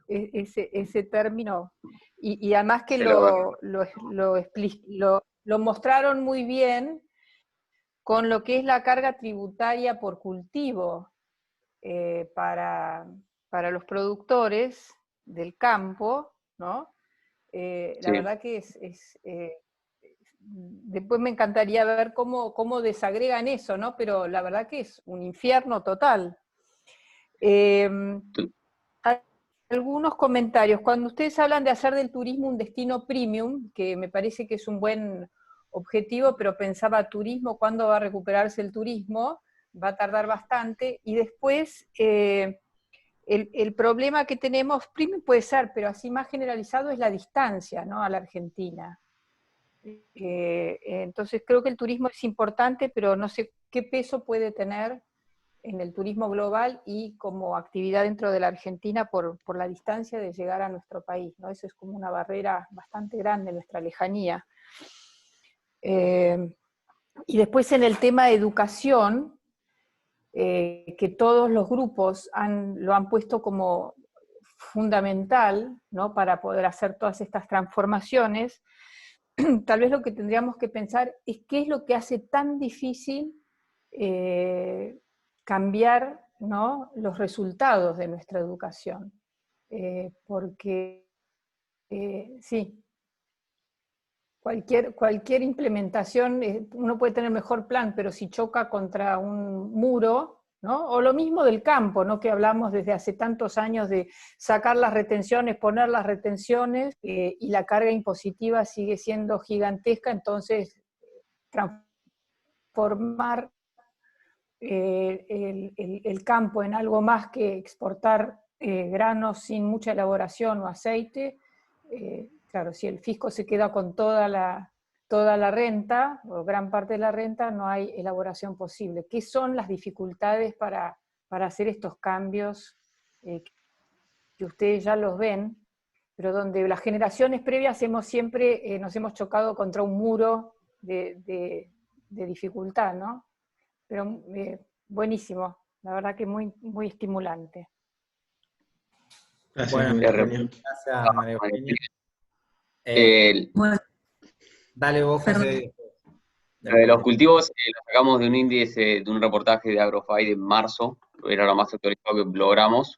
Ese término, y además que lo mostraron muy bien con lo que es la carga tributaria por cultivo para los productores del campo, ¿no? La verdad que después me encantaría ver cómo desagregan eso, ¿no? Pero la verdad que es un infierno total. Algunos comentarios. Cuando ustedes hablan de hacer del turismo un destino premium, que me parece que es un buen objetivo, pero pensaba turismo, ¿cuándo va a recuperarse el turismo? Va a tardar bastante. Y después, el problema que tenemos, premium puede ser, pero así más generalizado, es la distancia, ¿no?, a la Argentina. Entonces creo que el turismo es importante, pero no sé qué peso puede tener en el turismo global y como actividad dentro de la Argentina por la distancia de llegar a nuestro país, ¿no? Eso es como una barrera bastante grande, nuestra lejanía. Y después en el tema de educación, que todos los grupos lo han puesto como fundamental, ¿no?, para poder hacer todas estas transformaciones, tal vez lo que tendríamos que pensar es qué es lo que hace tan difícil cambiar, ¿no?, los resultados de nuestra educación. Porque, sí, cualquier implementación, uno puede tener mejor plan, pero si choca contra un muro, ¿no? O lo mismo del campo, ¿no?, que hablamos desde hace tantos años de sacar las retenciones, poner las retenciones, y la carga impositiva sigue siendo gigantesca, entonces transformar el campo en algo más que exportar granos sin mucha elaboración o aceite, claro, si el fisco se queda con toda la renta, o gran parte de la renta, no hay elaboración posible. ¿Qué son las dificultades para hacer estos cambios que ustedes ya los ven, pero donde las generaciones previas siempre nos hemos chocado contra un muro de dificultad, ¿no? Pero buenísimo, la verdad que muy, muy estimulante. Gracias, Bueno, María Eugenia. gracias, María Eugenia. Bueno, Dale vos, José. Lo de los cultivos lo sacamos de un índice, de un reportaje de Agrofy de marzo, era lo más actualizado que logramos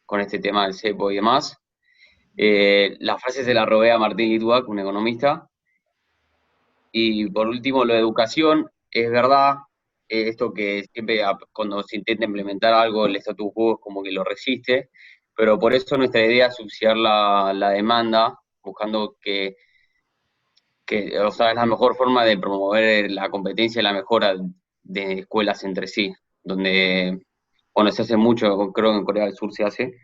con este tema del cepo y demás. La frase se la robé a Martín Lituac, un economista. Y por último, lo de educación, es verdad, esto que siempre cuando se intenta implementar algo, el status quo es como que lo resiste, pero por eso nuestra idea es subsidiar la demanda, buscando que o sea, es la mejor forma de promover la competencia y la mejora de escuelas entre sí, donde, bueno, se hace mucho, creo que en Corea del Sur se hace,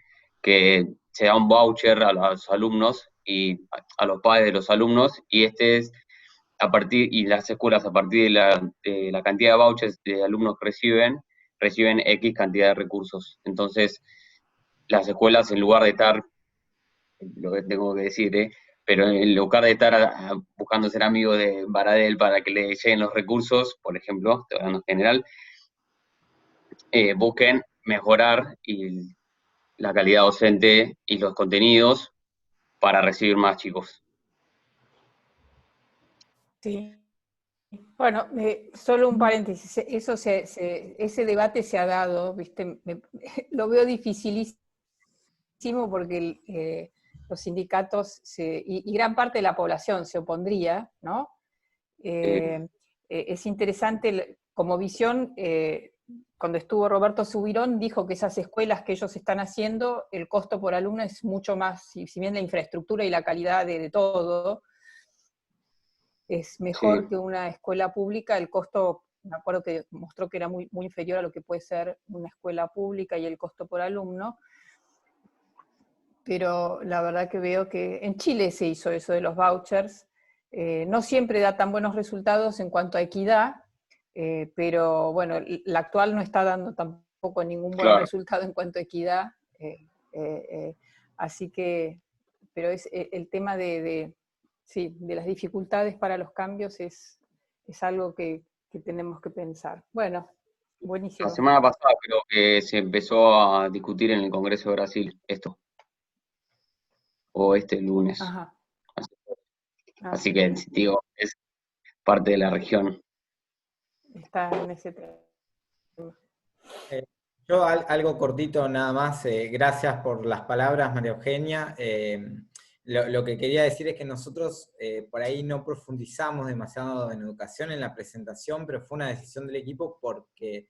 que se da un voucher a los alumnos y a los padres de los alumnos, y y las escuelas a partir de la cantidad de vouchers de alumnos que reciben X cantidad de recursos. Entonces, las escuelas, en lugar de estar, lo que tengo que decir, pero en lugar de estar buscando ser amigo de Baradel para que le lleguen los recursos, por ejemplo, estoy hablando en general, busquen mejorar la calidad docente y los contenidos para recibir más chicos. Sí. Bueno, solo un paréntesis, ese debate se ha dado, ¿viste? Lo veo dificilísimo porque los sindicatos y gran parte de la población se opondría, ¿no? Es interesante como visión, cuando estuvo Roberto Subirón, dijo que esas escuelas que ellos están haciendo, el costo por alumno es mucho más, si bien la infraestructura y la calidad de todo es mejor que una escuela pública, el costo, me acuerdo que mostró que era muy, muy inferior a lo que puede ser una escuela pública y el costo por alumno, pero la verdad que veo que en Chile se hizo eso de los vouchers, no siempre da tan buenos resultados en cuanto a equidad, pero bueno, la actual no está dando tampoco ningún buen Claro. resultado en cuanto a equidad, así que, pero es el tema sí, de las dificultades para los cambios es algo que tenemos que pensar. Bueno, buenísimo. La semana pasada creo que se empezó a discutir en el Congreso de Brasil esto, o este lunes. Ajá. Así que, digo, es parte de la región. Está en ese tema. Yo algo cortito nada más, gracias por las palabras, María Eugenia. Lo que quería decir es que nosotros por ahí no profundizamos demasiado en educación en la presentación, pero fue una decisión del equipo porque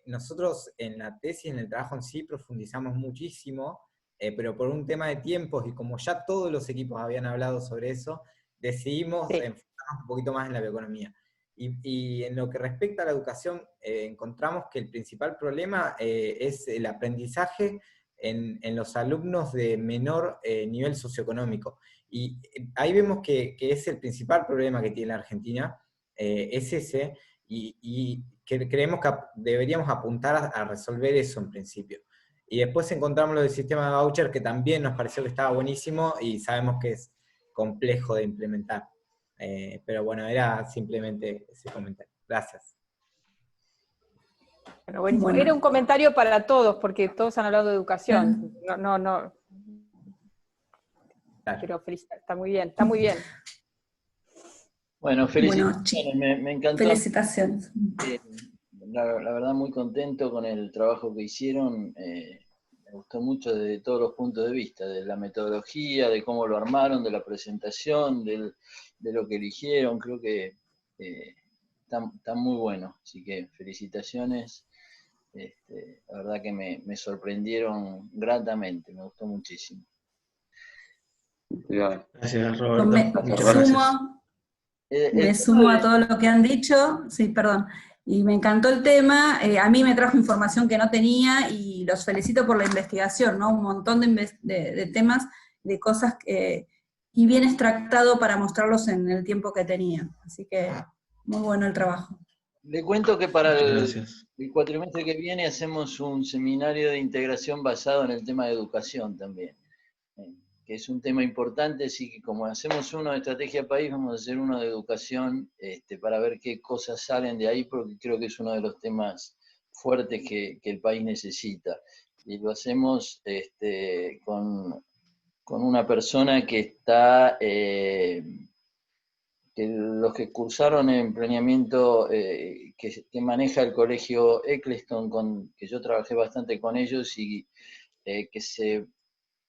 nosotros en la tesis, en el trabajo en sí, profundizamos muchísimo, pero por un tema de tiempos y como ya todos los equipos habían hablado sobre eso, decidimos enfocarnos un poquito más en la bioeconomía. Y en lo que respecta a la educación, encontramos que el principal problema es el aprendizaje en los alumnos de menor nivel socioeconómico. Y ahí vemos que es el principal problema que tiene la Argentina, es ese, y que creemos que deberíamos apuntar a resolver eso en principio. Y después encontramos lo del sistema de voucher, que también nos pareció que estaba buenísimo, y sabemos que es complejo de implementar. Pero bueno, era simplemente ese comentario. Gracias. Bueno, buenísimo. Era un comentario para todos, porque todos han hablado de educación. No. Claro. Pero felicitar, está muy bien, está muy bien. Bueno, felicitaciones, me encantó. Felicitaciones. La verdad muy contento con el trabajo que hicieron. Me gustó mucho desde todos los puntos de vista, de la metodología, de cómo lo armaron, de la presentación, de lo que eligieron. Creo que está muy bueno, así que felicitaciones. La verdad que me sorprendieron gratamente, me gustó muchísimo. Gracias, Roberto. Me sumo a todo lo que han dicho, sí, perdón, y me encantó el tema, a mí me trajo información que no tenía y los felicito por la investigación, ¿no? Un montón de temas, de cosas y bien extractado para mostrarlos en el tiempo que tenía, así que muy bueno el trabajo. Le cuento que para el cuatrimestre que viene hacemos un seminario de integración basado en el tema de educación también, que es un tema importante, así que como hacemos uno de estrategia país, vamos a hacer uno de educación para ver qué cosas salen de ahí, porque creo que es uno de los temas fuertes que el país necesita. Y lo hacemos con una persona que está... que los que cursaron en planeamiento que maneja el colegio Eccleston, que yo trabajé bastante con ellos, y que se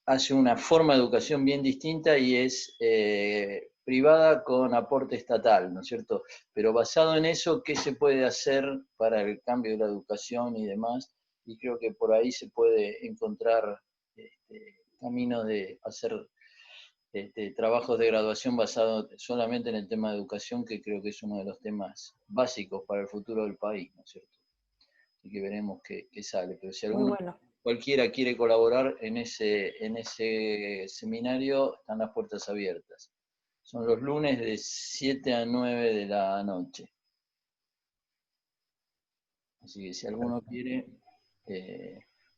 hace una forma de educación bien distinta y es privada con aporte estatal, ¿no es cierto? Pero basado en eso, ¿qué se puede hacer para el cambio de la educación y demás? Y creo que por ahí se puede encontrar caminos de hacer trabajos de graduación basados solamente en el tema de educación, que creo que es uno de los temas básicos para el futuro del país, ¿no es cierto? Así que veremos qué sale. Pero si cualquiera quiere colaborar en ese seminario, están las puertas abiertas. Son los lunes de 7 a 9 de la noche. Así que si alguno quiere...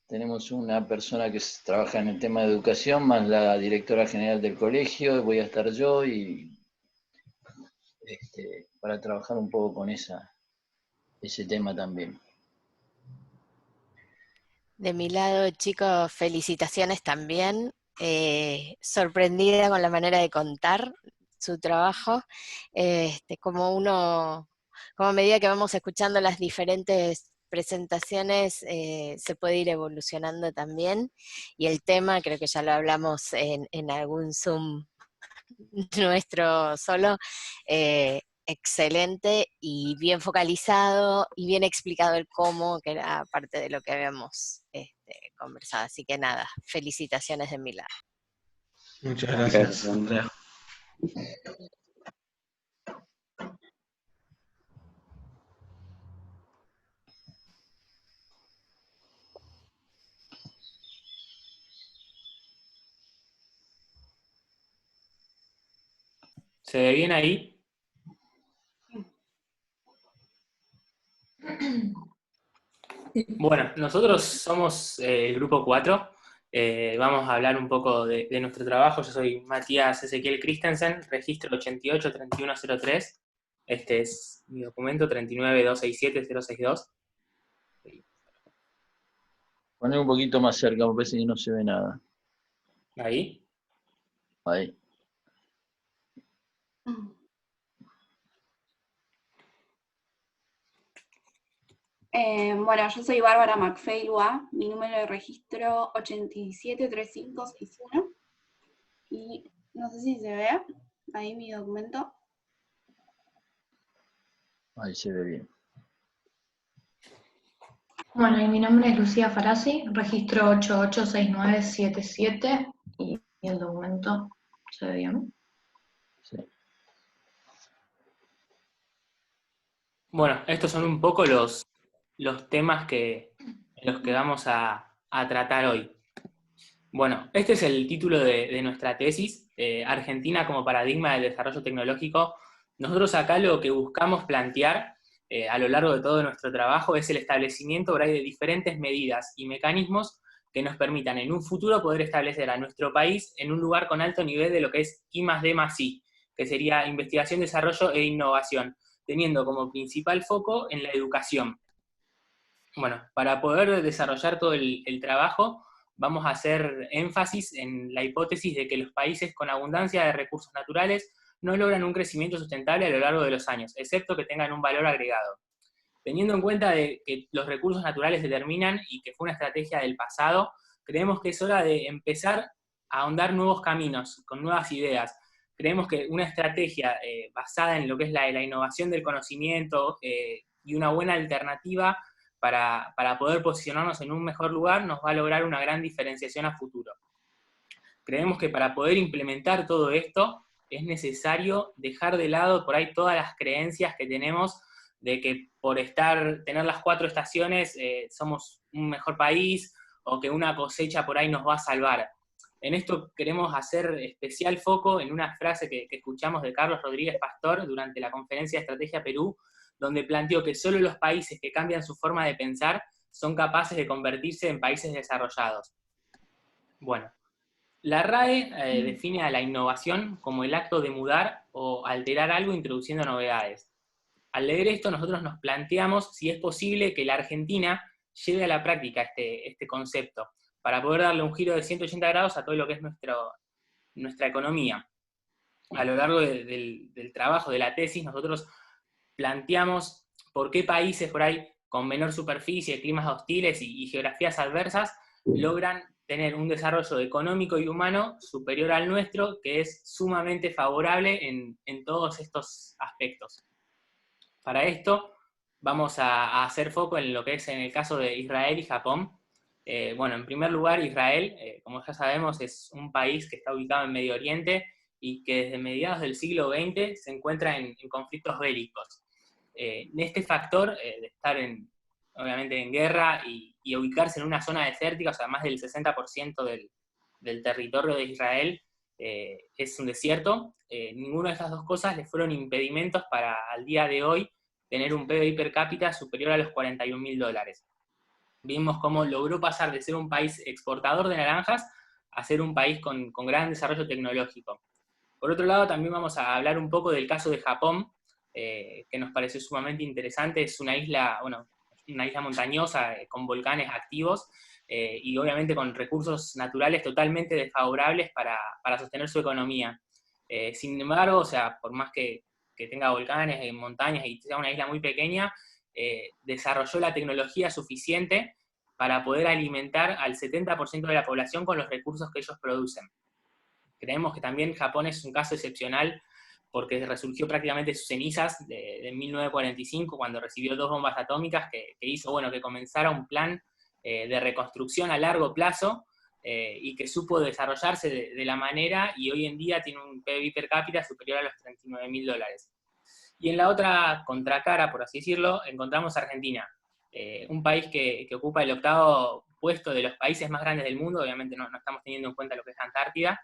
tenemos una persona que trabaja en el tema de educación, más la directora general del colegio, voy a estar yo, y para trabajar un poco con ese tema también. De mi lado, chicos, felicitaciones también. Sorprendida con la manera de contar su trabajo. Como a medida que vamos escuchando las diferentes presentaciones, se puede ir evolucionando también, y el tema, creo que ya lo hablamos en algún Zoom nuestro solo, excelente y bien focalizado y bien explicado el cómo, que era parte de lo que habíamos conversado, así que nada, felicitaciones de mi lado. Muchas gracias, Andrea. ¿Se ve bien ahí? Bueno, nosotros somos el grupo 4. Vamos a hablar un poco de nuestro trabajo. Yo soy Matías Ezequiel Christensen, registro 883103. Este es mi documento, 39267-062. Poné un poquito más cerca, me parece que no se ve nada. ¿Ahí? Ahí. Bueno, yo soy Bárbara McFeilua, mi número de registro 873561. Y no sé si se ve ahí mi documento. Ahí se ve bien. Bueno, y mi nombre es Lucía Farasi, registro 886977 y el documento se ve bien. Sí. Bueno, estos son un poco los temas en los que vamos a tratar hoy. Bueno, este es el título de nuestra tesis, Argentina como paradigma del desarrollo tecnológico. Nosotros acá lo que buscamos plantear a lo largo de todo nuestro trabajo es el establecimiento por ahí de diferentes medidas y mecanismos que nos permitan en un futuro poder establecer a nuestro país en un lugar con alto nivel de lo que es I+D+I, que sería investigación, desarrollo e innovación, teniendo como principal foco en la educación. Bueno, para poder desarrollar todo el trabajo, vamos a hacer énfasis en la hipótesis de que los países con abundancia de recursos naturales no logran un crecimiento sustentable a lo largo de los años, excepto que tengan un valor agregado. Teniendo en cuenta de que los recursos naturales determinan y que fue una estrategia del pasado, creemos que es hora de empezar a ahondar nuevos caminos, con nuevas ideas. Creemos que una estrategia basada en lo que es la innovación del conocimiento y una buena alternativa para poder posicionarnos en un mejor lugar nos va a lograr una gran diferenciación a futuro. Creemos que para poder implementar todo esto es necesario dejar de lado por ahí todas las creencias que tenemos de que por tener las 4 estaciones somos un mejor país o que una cosecha por ahí nos va a salvar. En esto queremos hacer especial foco en una frase que escuchamos de Carlos Rodríguez Pastor durante la conferencia de Estrategia Perú, donde planteó que solo los países que cambian su forma de pensar son capaces de convertirse en países desarrollados. Bueno, la RAE define a la innovación como el acto de mudar o alterar algo introduciendo novedades. Al leer esto, nosotros nos planteamos si es posible que la Argentina lleve a la práctica este concepto, para poder darle un giro de 180 grados a todo lo que es nuestra economía. A lo largo del trabajo, de la tesis, nosotros planteamos por qué países por ahí con menor superficie, climas hostiles y geografías adversas logran tener un desarrollo económico y humano superior al nuestro, que es sumamente favorable en todos estos aspectos. Para esto vamos a hacer foco en lo que es en el caso de Israel y Japón. Bueno, en primer lugar, Israel, como ya sabemos, es un país que está ubicado en Medio Oriente y que desde mediados del siglo XX se encuentra en conflictos bélicos. Este factor de estar obviamente en guerra y ubicarse en una zona desértica, o sea, más del 60% del territorio de Israel es un desierto. Ninguna de estas dos cosas le fueron impedimentos para al día de hoy tener un PBI per cápita superior a los $41.000. Vimos cómo logró pasar de ser un país exportador de naranjas a ser un país con gran desarrollo tecnológico. Por otro lado, también vamos a hablar un poco del caso de Japón, que nos pareció sumamente interesante. Es una isla montañosa con volcanes activos y obviamente con recursos naturales totalmente desfavorables para sostener su economía. Sin embargo, o sea, por más que tenga volcanes, montañas y sea una isla muy pequeña, desarrolló la tecnología suficiente para poder alimentar al 70% de la población con los recursos que ellos producen. Creemos que también Japón es un caso excepcional porque resurgió prácticamente sus cenizas de 1945, cuando recibió 2 bombas atómicas, que hizo que comenzara un plan de reconstrucción a largo plazo y que supo desarrollarse de la manera, y hoy en día tiene un PIB per cápita superior a los $39.000. Y en la otra contracara, por así decirlo, encontramos a Argentina, un país que ocupa el 8º puesto de los países más grandes del mundo, obviamente no estamos teniendo en cuenta lo que es Antártida,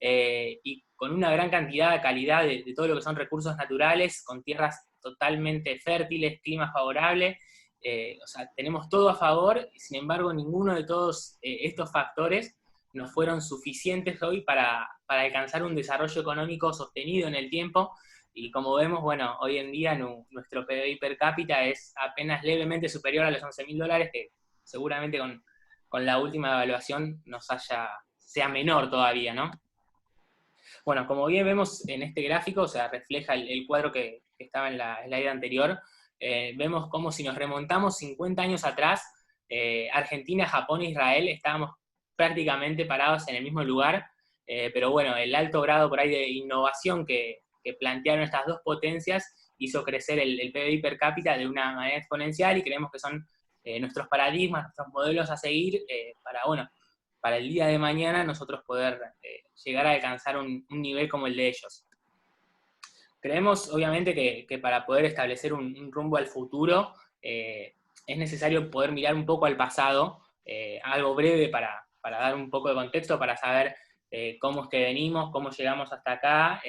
y con una gran cantidad de calidad de todo lo que son recursos naturales, con tierras totalmente fértiles, clima favorable, O sea, tenemos todo a favor, sin embargo, ninguno de todos estos factores nos fueron suficientes hoy para alcanzar un desarrollo económico sostenido en el tiempo, y como vemos, bueno, hoy en día nuestro PBI per cápita es apenas levemente superior a los $11.000, que seguramente con la última evaluación sea menor todavía, ¿no? Bueno, como bien vemos en este gráfico, o sea, refleja el cuadro que estaba en la slide anterior. Vemos cómo si nos remontamos 50 años atrás, Argentina, Japón e Israel estábamos prácticamente parados en el mismo lugar, pero bueno, el alto grado por ahí de innovación que plantearon estas dos potencias hizo crecer el PBI per cápita de una manera exponencial, y creemos que son nuestros paradigmas, nuestros modelos a seguir para el día de mañana nosotros poder llegar a alcanzar un nivel como el de ellos. Creemos, obviamente, que para poder establecer un rumbo al futuro, es necesario poder mirar un poco al pasado, algo breve para dar un poco de contexto, para saber cómo es que venimos, cómo llegamos hasta acá,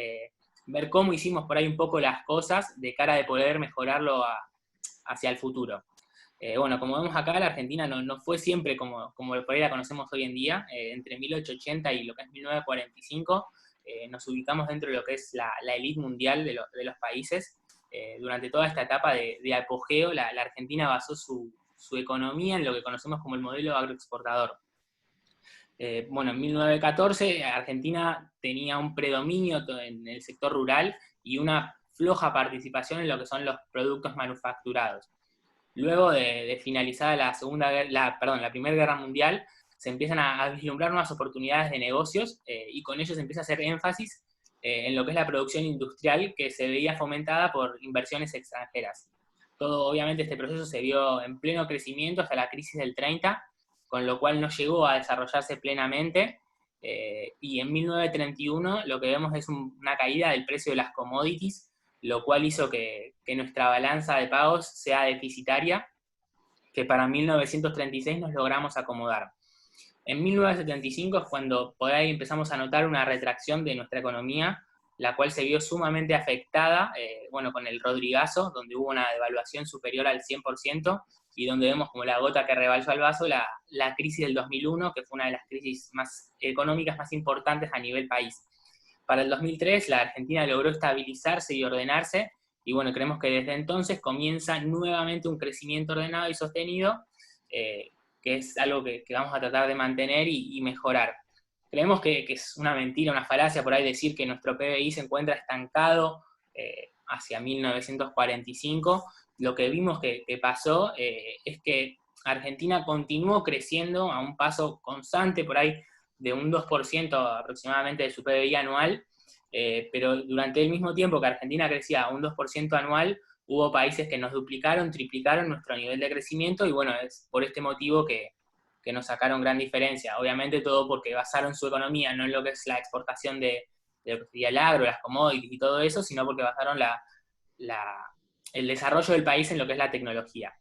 ver cómo hicimos por ahí un poco las cosas de cara de poder mejorarlo hacia el futuro. Bueno, como vemos acá, la Argentina no fue siempre como por ahí la conocemos hoy en día. Entre 1880 y lo que es 1945, nos ubicamos dentro de lo que es la élite mundial de los países. Durante toda esta etapa de apogeo, la Argentina basó su economía en lo que conocemos como el modelo agroexportador. Bueno, en 1914 Argentina tenía un predominio en el sector rural y una floja participación en lo que son los productos manufacturados. Luego de finalizada la Primera Guerra Mundial, se empiezan a vislumbrar nuevas oportunidades de negocios, y con ello se empieza a hacer énfasis en lo que es la producción industrial, que se veía fomentada por inversiones extranjeras. Obviamente este proceso se vio en pleno crecimiento hasta la crisis del 30, con lo cual no llegó a desarrollarse plenamente, y en 1931 lo que vemos es una caída del precio de las commodities, lo cual hizo que nuestra balanza de pagos sea deficitaria, que para 1936 nos logramos acomodar. En 1975 es cuando por ahí empezamos a notar una retracción de nuestra economía, la cual se vio sumamente afectada, con el Rodrigazo, donde hubo una devaluación superior al 100%, y donde vemos como la gota que rebalsó al vaso la crisis del 2001, que fue una de las crisis más económicas más importantes a nivel país. Para el 2003 la Argentina logró estabilizarse y ordenarse, y bueno, creemos que desde entonces comienza nuevamente un crecimiento ordenado y sostenido, que es algo que vamos a tratar de mantener y mejorar. Creemos que es una mentira, una falacia por ahí decir que nuestro PBI se encuentra estancado hacia 1945. Lo que vimos que pasó es que Argentina continuó creciendo a un paso constante, por ahí de un 2% aproximadamente de su PBI anual, pero durante el mismo tiempo que Argentina crecía a un 2% anual, hubo países que nos duplicaron, triplicaron nuestro nivel de crecimiento, y bueno, es por este motivo que nos sacaron gran diferencia. Obviamente todo porque basaron su economía no en lo que es la exportación de lo que sería el agro, las commodities y todo eso, sino porque basaron el desarrollo del país en lo que es la tecnología.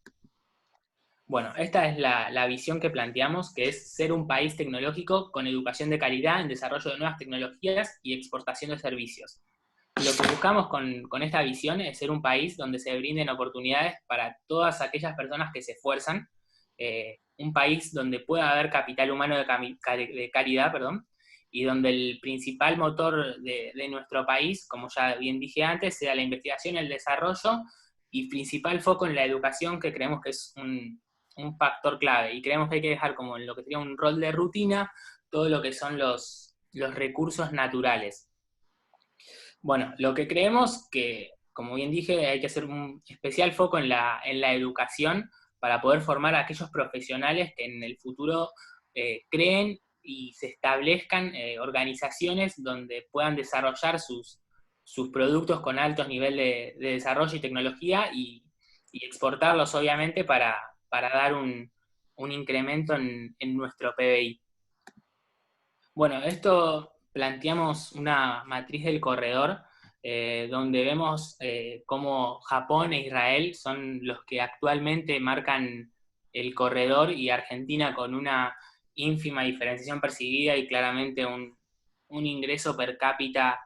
Bueno, esta es la visión que planteamos, que es ser un país tecnológico con educación de calidad en desarrollo de nuevas tecnologías y exportación de servicios. Lo que buscamos con esta visión es ser un país donde se brinden oportunidades para todas aquellas personas que se esfuerzan, un país donde pueda haber capital humano de calidad, y donde el principal motor de nuestro país, como ya bien dije antes, sea la investigación y el desarrollo, y principal foco en la educación, que creemos que es un factor clave, y creemos que hay que dejar como en lo que sería un rol de rutina todo lo que son los recursos naturales. Bueno, lo que creemos que, como bien dije, hay que hacer un especial foco en la educación para poder formar a aquellos profesionales que en el futuro creen y se establezcan organizaciones donde puedan desarrollar sus productos con altos niveles de desarrollo y tecnología, y exportarlos obviamente para dar un incremento en nuestro PBI. Bueno, esto planteamos una matriz del corredor, donde vemos cómo Japón e Israel son los que actualmente marcan el corredor, y Argentina, con una ínfima diferenciación percibida y claramente un ingreso per cápita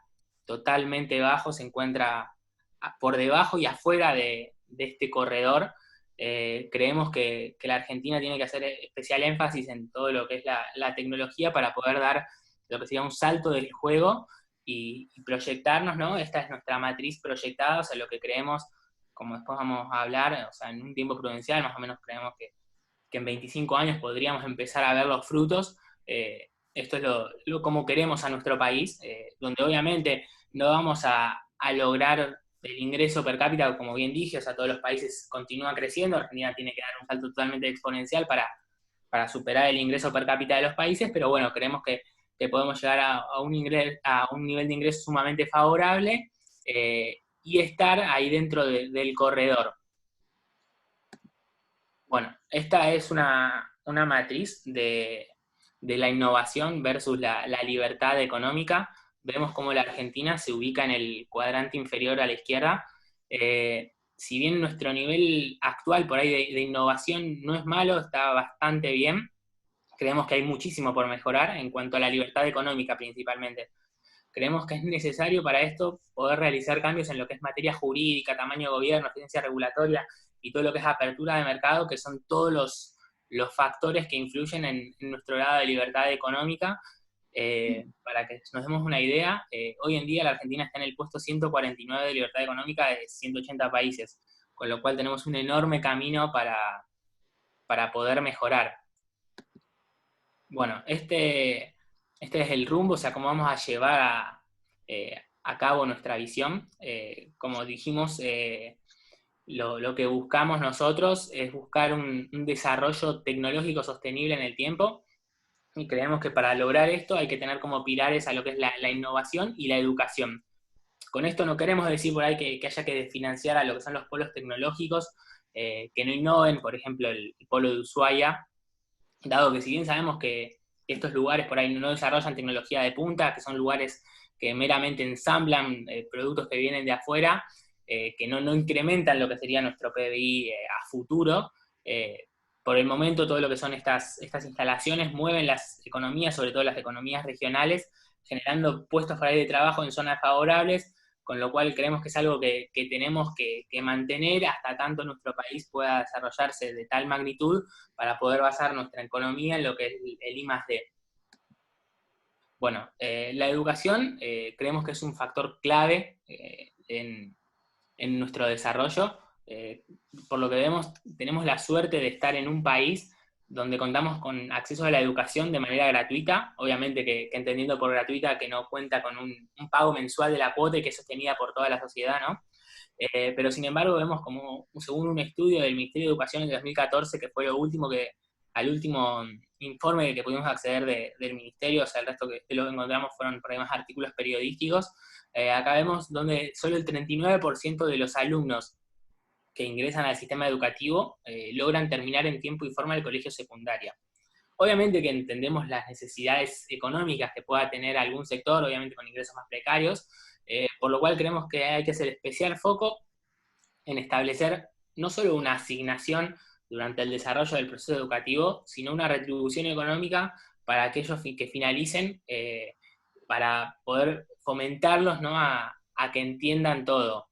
totalmente bajo, se encuentra por debajo y afuera de este corredor. creemos que la Argentina tiene que hacer especial énfasis en todo lo que es la tecnología para poder dar lo que sería un salto del juego y proyectarnos, ¿no? Esta es nuestra matriz proyectada, o sea, lo que creemos, como después vamos a hablar, o sea, en un tiempo prudencial, más o menos creemos que en 25 años podríamos empezar a ver los frutos. Esto es como queremos a nuestro país, donde obviamente no vamos a lograr el ingreso per cápita, como bien dije, o sea, todos los países continúan creciendo, Argentina tiene que dar un salto totalmente exponencial para superar el ingreso per cápita de los países, pero bueno, creemos que podemos llegar a un nivel de ingreso sumamente favorable y estar ahí dentro del corredor. Bueno, esta es una matriz de la innovación versus la libertad económica. Vemos cómo la Argentina se ubica en el cuadrante inferior a la izquierda. Si bien nuestro nivel actual por ahí de innovación no es malo, está bastante bien, creemos que hay muchísimo por mejorar en cuanto a la libertad económica principalmente. Creemos que es necesario para esto poder realizar cambios en lo que es materia jurídica, tamaño de gobierno, eficiencia regulatoria y todo lo que es apertura de mercado, que son todos los factores que influyen en nuestro grado de libertad económica. Para que nos demos una idea, hoy en día la Argentina está en el puesto 149 de libertad económica de 180 países, con lo cual tenemos un enorme camino para poder mejorar. Bueno, este es el rumbo, o sea, cómo vamos a llevar a cabo nuestra visión. Como dijimos, lo que buscamos nosotros es buscar un desarrollo tecnológico sostenible en el tiempo, y creemos que para lograr esto hay que tener como pilares a lo que es la innovación y la educación. Con esto no queremos decir por ahí que haya que desfinanciar a lo que son los polos tecnológicos, que no innoven, por ejemplo, el polo de Ushuaia, dado que si bien sabemos que estos lugares por ahí no desarrollan tecnología de punta, que son lugares que meramente ensamblan productos que vienen de afuera, que no incrementan lo que sería nuestro PBI a futuro, por el momento todo lo que son estas instalaciones mueven las economías, sobre todo las economías regionales, generando puestos por ahí de trabajo en zonas favorables, con lo cual creemos que es algo que tenemos que mantener hasta tanto nuestro país pueda desarrollarse de tal magnitud para poder basar nuestra economía en lo que es el I+D. Bueno, la educación creemos que es un factor clave en nuestro desarrollo. Por lo que vemos, tenemos la suerte de estar en un país donde contamos con acceso a la educación de manera gratuita, obviamente que entendiendo por gratuita que no cuenta con un pago mensual de la cuota y que es sostenida por toda la sociedad, ¿no? Pero sin embargo vemos como, según un estudio del Ministerio de Educación en 2014, que fue al último informe que pudimos acceder del Ministerio, o sea, el resto de lo que encontramos fueron por ahí más artículos periodísticos, acá vemos donde solo el 39% de los alumnos que ingresan al sistema educativo logran terminar en tiempo y forma el colegio secundario. Obviamente que entendemos las necesidades económicas que pueda tener algún sector, obviamente con ingresos más precarios, por lo cual creemos que hay que hacer especial foco en establecer no solo una asignación durante el desarrollo del proceso educativo, sino una retribución económica para aquellos que finalicen, para poder fomentarlos, ¿no? a que entiendan todo,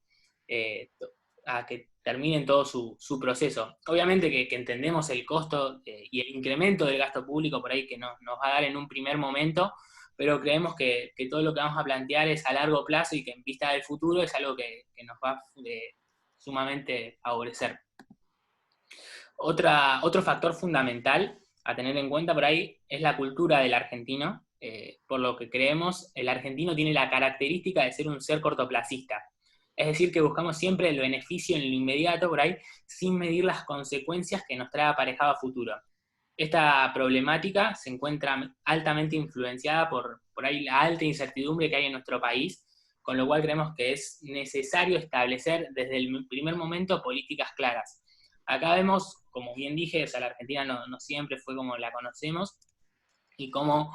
a que terminen todo su proceso. Obviamente que entendemos el costo y el incremento del gasto público por ahí que nos va a dar en un primer momento, pero creemos que todo lo que vamos a plantear es a largo plazo y que en vista del futuro es algo que nos va a sumamente favorecer. Otro factor fundamental a tener en cuenta por ahí es la cultura del argentino. Por lo que creemos, el argentino tiene la característica de ser un ser cortoplacista. Es decir, que buscamos siempre el beneficio en lo inmediato por ahí, sin medir las consecuencias que nos trae aparejado a futuro. Esta problemática se encuentra altamente influenciada por ahí la alta incertidumbre que hay en nuestro país, con lo cual creemos que es necesario establecer desde el primer momento políticas claras. Acá vemos, como bien dije, o sea, la Argentina no siempre fue como la conocemos, y cómo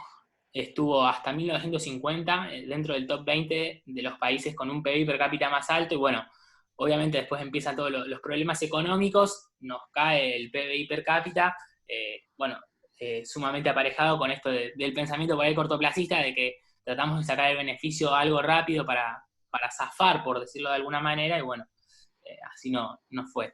estuvo hasta 1950 dentro del top 20 de los países con un PBI per cápita más alto, y bueno, obviamente después empiezan todos los problemas económicos, nos cae el PBI per cápita, sumamente aparejado con esto del pensamiento por ahí cortoplacista, de que tratamos de sacar el beneficio algo rápido para zafar, por decirlo de alguna manera, y bueno, así no fue.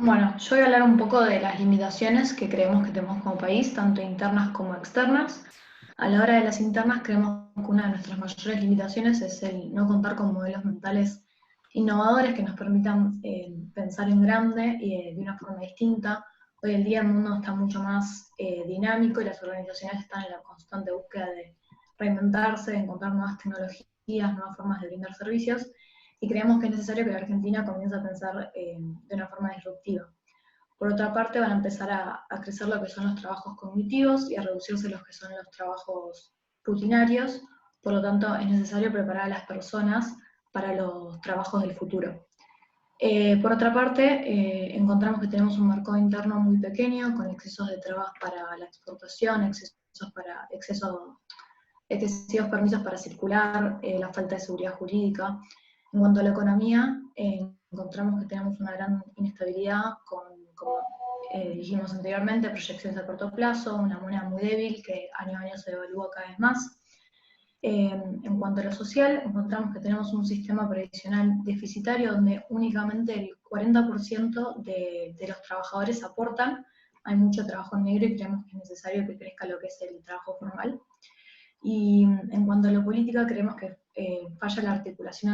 Bueno, yo voy a hablar un poco de las limitaciones que creemos que tenemos como país, tanto internas como externas. A la hora de las internas, creemos que una de nuestras mayores limitaciones es el no contar con modelos mentales innovadores que nos permitan pensar en grande y de una forma distinta. Hoy en día el mundo está mucho más dinámico y las organizaciones están en la constante búsqueda de reinventarse, de encontrar nuevas tecnologías, nuevas formas de brindar servicios, y creemos que es necesario que la Argentina comience a pensar de una forma disruptiva. Por otra parte, van a empezar a crecer lo que son los trabajos cognitivos y a reducirse los que son los trabajos rutinarios, por lo tanto es necesario preparar a las personas para los trabajos del futuro. Por otra parte, encontramos que tenemos un mercado interno muy pequeño, con excesos de trabas para la exportación, excesivos permisos para circular, la falta de seguridad jurídica. En cuanto a la economía, encontramos que tenemos una gran inestabilidad como dijimos anteriormente, proyecciones a corto plazo, una moneda muy débil que año a año se devalúa cada vez más. En cuanto a lo social, encontramos que tenemos un sistema previsional deficitario donde únicamente el 40% de los trabajadores aportan. Hay mucho trabajo en negro y creemos que es necesario que crezca lo que es el trabajo formal. Y en cuanto a la política, creemos que falla la articulación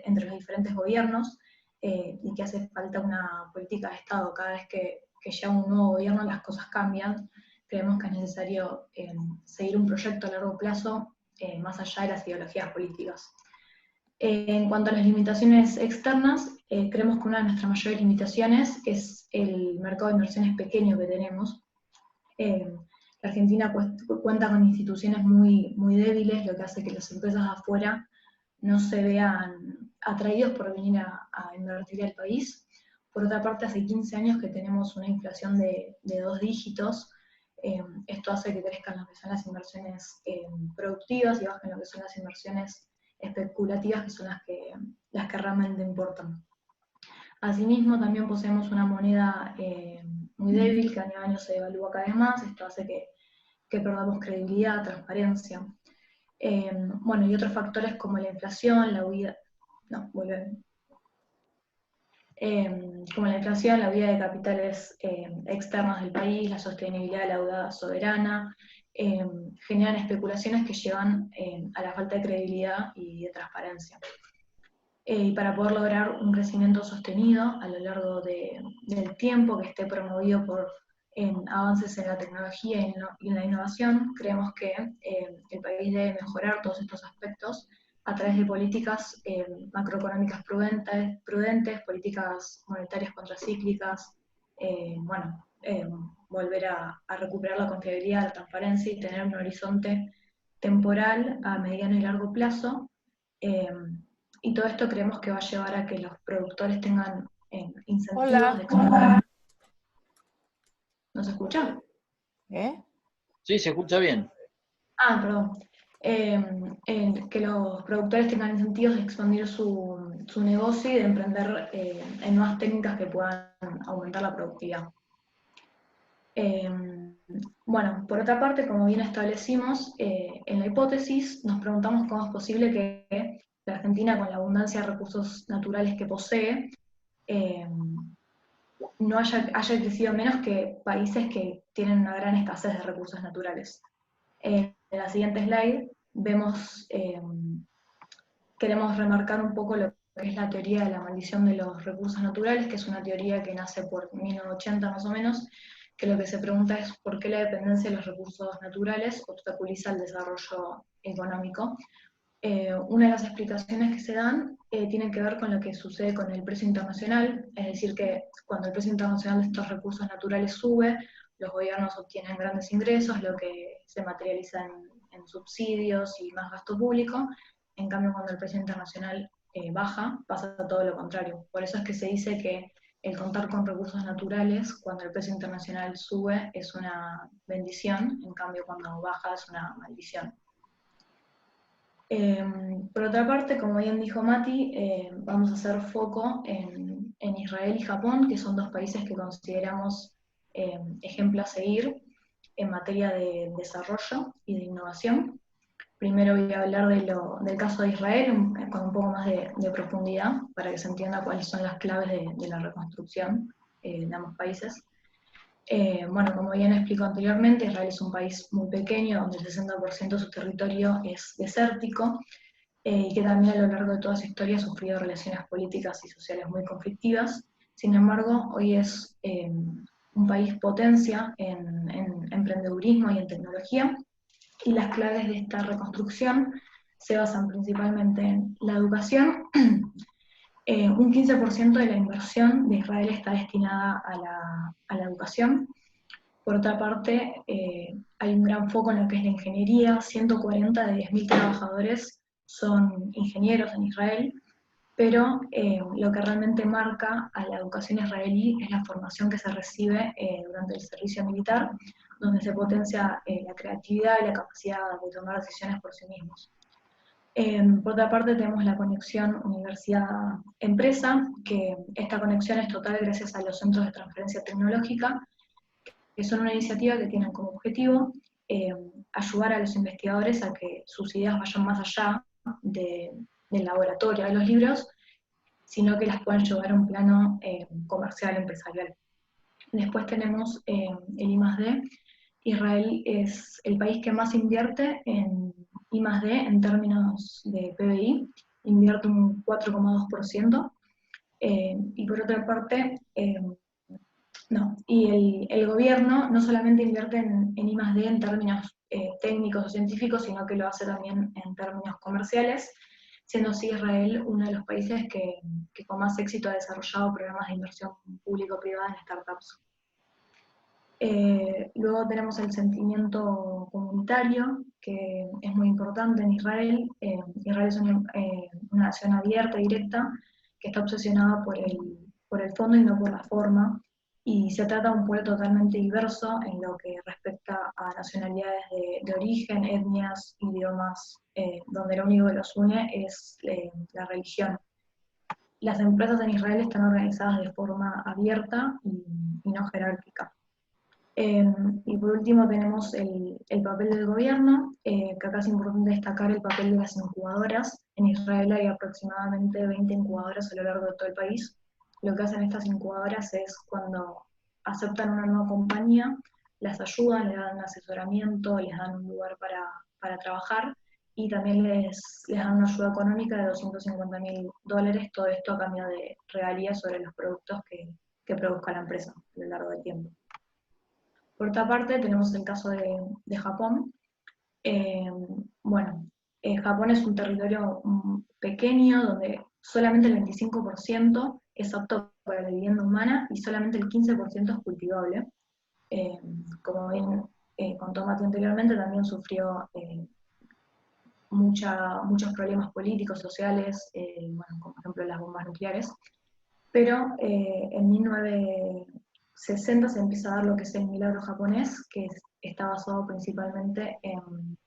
entre los diferentes gobiernos y que hace falta una política de Estado. Cada vez que llega un nuevo gobierno las cosas cambian. Creemos que es necesario seguir un proyecto a largo plazo más allá de las ideologías políticas. En cuanto a las limitaciones externas, creemos que una de nuestras mayores limitaciones es el mercado de inversiones pequeño que tenemos. La Argentina cuenta con instituciones muy débiles, lo que hace que las empresas de afuera no se vean atraídos por venir a invertir al país. Por otra parte, hace 15 años que tenemos una inflación de 2 dígitos. Esto hace que crezcan lo que son las inversiones productivas y bajen lo que son las inversiones especulativas, que son las que realmente importan. Asimismo, también poseemos una moneda muy débil, que año a año se devalúa cada vez más. Esto hace que perdamos credibilidad, transparencia. Bueno, y otros factores como la inflación, la huida... No, vuelven. Como la inflación, la huida de capitales externos del país, la sostenibilidad de la deuda soberana, generan especulaciones que llevan a la falta de credibilidad y de transparencia. Y para poder lograr un crecimiento sostenido a lo largo del tiempo, que esté promovido por avances en la tecnología y en la innovación, creemos que el país debe mejorar todos estos aspectos a través de políticas macroeconómicas prudentes, políticas monetarias contracíclicas, volver a recuperar la confiabilidad, la transparencia y tener un horizonte temporal a mediano y largo plazo. Y todo esto creemos que va a llevar a que los productores tengan incentivos de exportar. ¿No se escucha? Sí, se escucha bien. Ah, perdón. Que los productores tengan incentivos de expandir su negocio y de emprender en nuevas técnicas que puedan aumentar la productividad. Bueno, por otra parte, como bien establecimos, en la hipótesis nos preguntamos cómo es posible que la Argentina, con la abundancia de recursos naturales que posee, no haya crecido menos que países que tienen una gran escasez de recursos naturales. En la siguiente slide queremos remarcar un poco lo que es la teoría de la maldición de los recursos naturales, que es una teoría que nace por 1980 más o menos, que lo que se pregunta es por qué la dependencia de los recursos naturales obstaculiza el desarrollo económico. Una de las explicaciones que se dan tiene que ver con lo que sucede con el precio internacional, es decir, que cuando el precio internacional de estos recursos naturales sube, los gobiernos obtienen grandes ingresos, lo que se materializa en subsidios y más gasto público. En cambio, cuando el precio internacional baja, pasa todo lo contrario. Por eso es que se dice que el contar con recursos naturales, cuando el precio internacional sube, es una bendición, en cambio cuando baja es una maldición. Por otra parte, como bien dijo Mati, vamos a hacer foco en Israel y Japón, que son dos países que consideramos ejemplo a seguir en materia de desarrollo y de innovación. Primero voy a hablar del caso de Israel con un poco más de profundidad, para que se entienda cuáles son las claves de la reconstrucción de ambos países. Bueno, como bien explico anteriormente, Israel es un país muy pequeño, donde el 60% de su territorio es desértico, y que también a lo largo de toda su historia ha sufrido relaciones políticas y sociales muy conflictivas. Sin embargo, hoy es un país potencia en emprendedurismo y en tecnología, y las claves de esta reconstrucción se basan principalmente en la educación. Un 15% de la inversión de Israel está destinada a la educación. Por otra parte, hay un gran foco en lo que es la ingeniería. 140 de 10.000 trabajadores son ingenieros en Israel, pero lo que realmente marca a la educación israelí es la formación que se recibe durante el servicio militar, donde se potencia la creatividad y la capacidad de tomar decisiones por sí mismos. Por otra parte, tenemos la conexión universidad-empresa, que esta conexión es total gracias a los centros de transferencia tecnológica, que son una iniciativa que tienen como objetivo ayudar a los investigadores a que sus ideas vayan más allá del laboratorio, de los libros, sino que las puedan llevar a un plano comercial, empresarial. Después tenemos el I+D. Israel es el país que más invierte en I+D en términos de PBI, invierte un 4,2%, y por otra parte, el gobierno no solamente invierte en I+D en términos técnicos o científicos, sino que lo hace también en términos comerciales, siendo así Israel uno de los países que con más éxito ha desarrollado programas de inversión público-privada en startups. Luego tenemos el sentimiento comunitario, que es muy importante en Israel. Israel es una nación abierta, directa, que está obsesionada por el fondo y no por la forma, y se trata de un pueblo totalmente diverso en lo que respecta a nacionalidades de origen, etnias, idiomas, donde lo único que los une es la religión. Las empresas en Israel están organizadas de forma abierta y no jerárquica. Y por último tenemos el papel del gobierno, que acá es importante destacar el papel de las incubadoras. En Israel hay aproximadamente 20 incubadoras a lo largo de todo el país. Lo que hacen estas incubadoras es, cuando aceptan una nueva compañía, las ayudan, les dan asesoramiento, les dan un lugar para trabajar, y también les dan una ayuda económica de $250.000, todo esto a cambio de regalías sobre los productos que produzca la empresa a lo largo del tiempo. Por otra parte, tenemos el caso de Japón. Japón es un territorio pequeño donde solamente el 25% es apto para la vivienda humana y solamente el 15% es cultivable. Como bien contó Mati anteriormente, también sufrió muchos problemas políticos, sociales, como por ejemplo las bombas nucleares. Pero en 1960 se empieza a dar lo que es el milagro japonés, que está basado principalmente en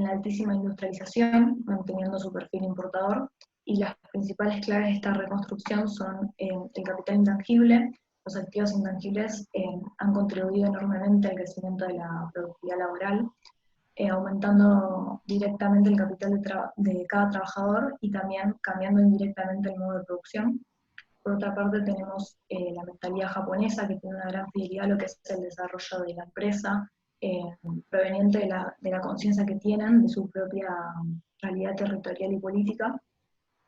la altísima industrialización, manteniendo su perfil importador, y las principales claves de esta reconstrucción son el capital intangible. Los activos intangibles han contribuido enormemente al crecimiento de la productividad laboral, aumentando directamente el capital de cada trabajador y también cambiando indirectamente el modo de producción. Por otra parte tenemos la mentalidad japonesa, que tiene una gran fidelidad a lo que es el desarrollo de la empresa, proveniente de la conciencia que tienen de su propia realidad territorial y política.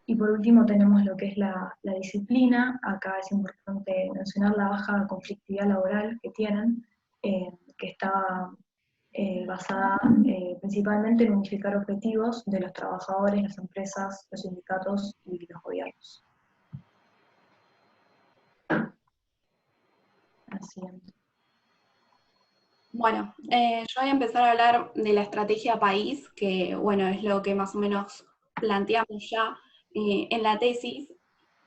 Y por último tenemos lo que es la disciplina. Acá es importante mencionar la baja conflictividad laboral que tienen, que está basada principalmente en unificar objetivos de los trabajadores, las empresas, los sindicatos y los gobiernos. Así es. Bueno, yo voy a empezar a hablar de la estrategia país, que bueno, es lo que más o menos planteamos ya en la tesis,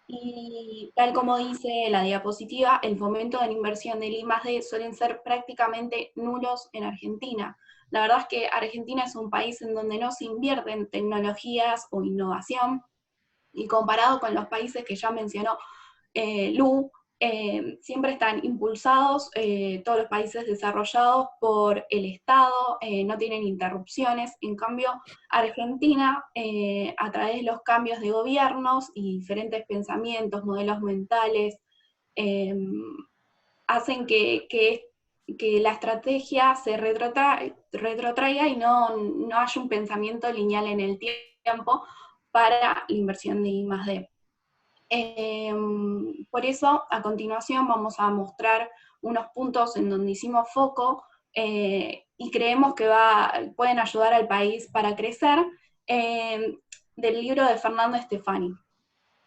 y tal como dice la diapositiva, el fomento de la inversión del I+D suelen ser prácticamente nulos en Argentina. La verdad es que Argentina es un país en donde no se invierte en tecnologías o innovación, y comparado con los países que ya mencionó Lu, siempre están impulsados, todos los países desarrollados por el Estado, no tienen interrupciones. En cambio, Argentina, a través de los cambios de gobiernos y diferentes pensamientos, modelos mentales, hacen que la estrategia se retrotraiga y no haya un pensamiento lineal en el tiempo para la inversión de I+D. Por eso, a continuación vamos a mostrar unos puntos en donde hicimos foco y creemos que pueden ayudar al país para crecer, del libro de Fernando Stefani.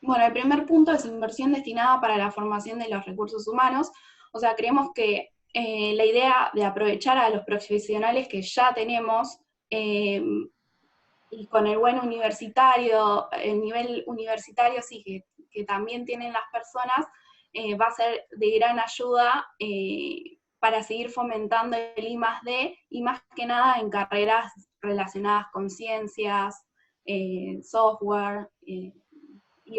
Bueno, el primer punto es inversión destinada para la formación de los recursos humanos. O sea, creemos que la idea de aprovechar a los profesionales que ya tenemos, y con el buen universitario, el nivel universitario sí que también tienen las personas, va a ser de gran ayuda para seguir fomentando el I+D, y más que nada en carreras relacionadas con ciencias, software, y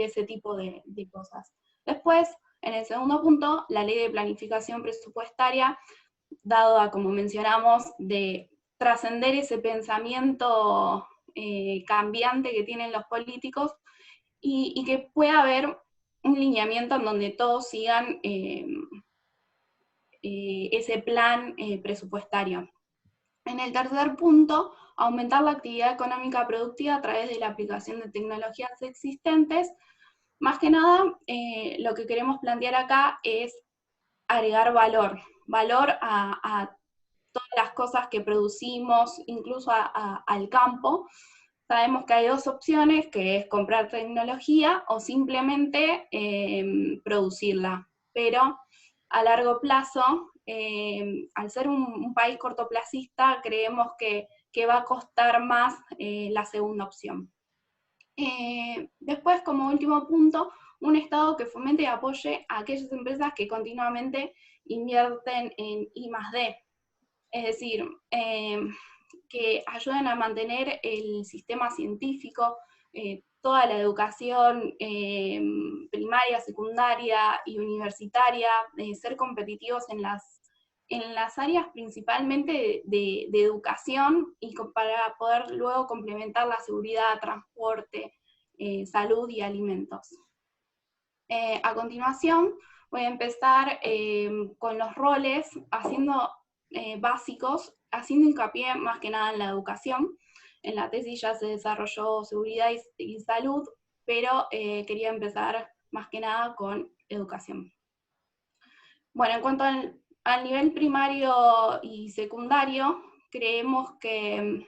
ese tipo de cosas. Después, en el segundo punto, la ley de planificación presupuestaria, dado a, como mencionamos, de trascender ese pensamiento cambiante que tienen los políticos, y que pueda haber un lineamiento en donde todos sigan ese plan presupuestario. En el tercer punto, aumentar la actividad económica productiva a través de la aplicación de tecnologías existentes. Más que nada, lo que queremos plantear acá es agregar valor a todas las cosas que producimos, incluso al campo. Sabemos que hay dos opciones, que es comprar tecnología o simplemente producirla, pero a largo plazo, al ser un país cortoplacista, creemos que va a costar más la segunda opción. Después, como último punto, un Estado que fomente y apoye a aquellas empresas que continuamente invierten en I+D, es decir, que ayuden a mantener el sistema científico, toda la educación primaria, secundaria y universitaria, ser competitivos en las áreas principalmente de educación, y para poder luego complementar la seguridad, transporte, salud y alimentos. A continuación voy a empezar con los roles básicos, haciendo hincapié más que nada en la educación. En la tesis ya se desarrolló seguridad y salud, pero quería empezar más que nada con educación. Bueno, en cuanto al nivel primario y secundario, creemos que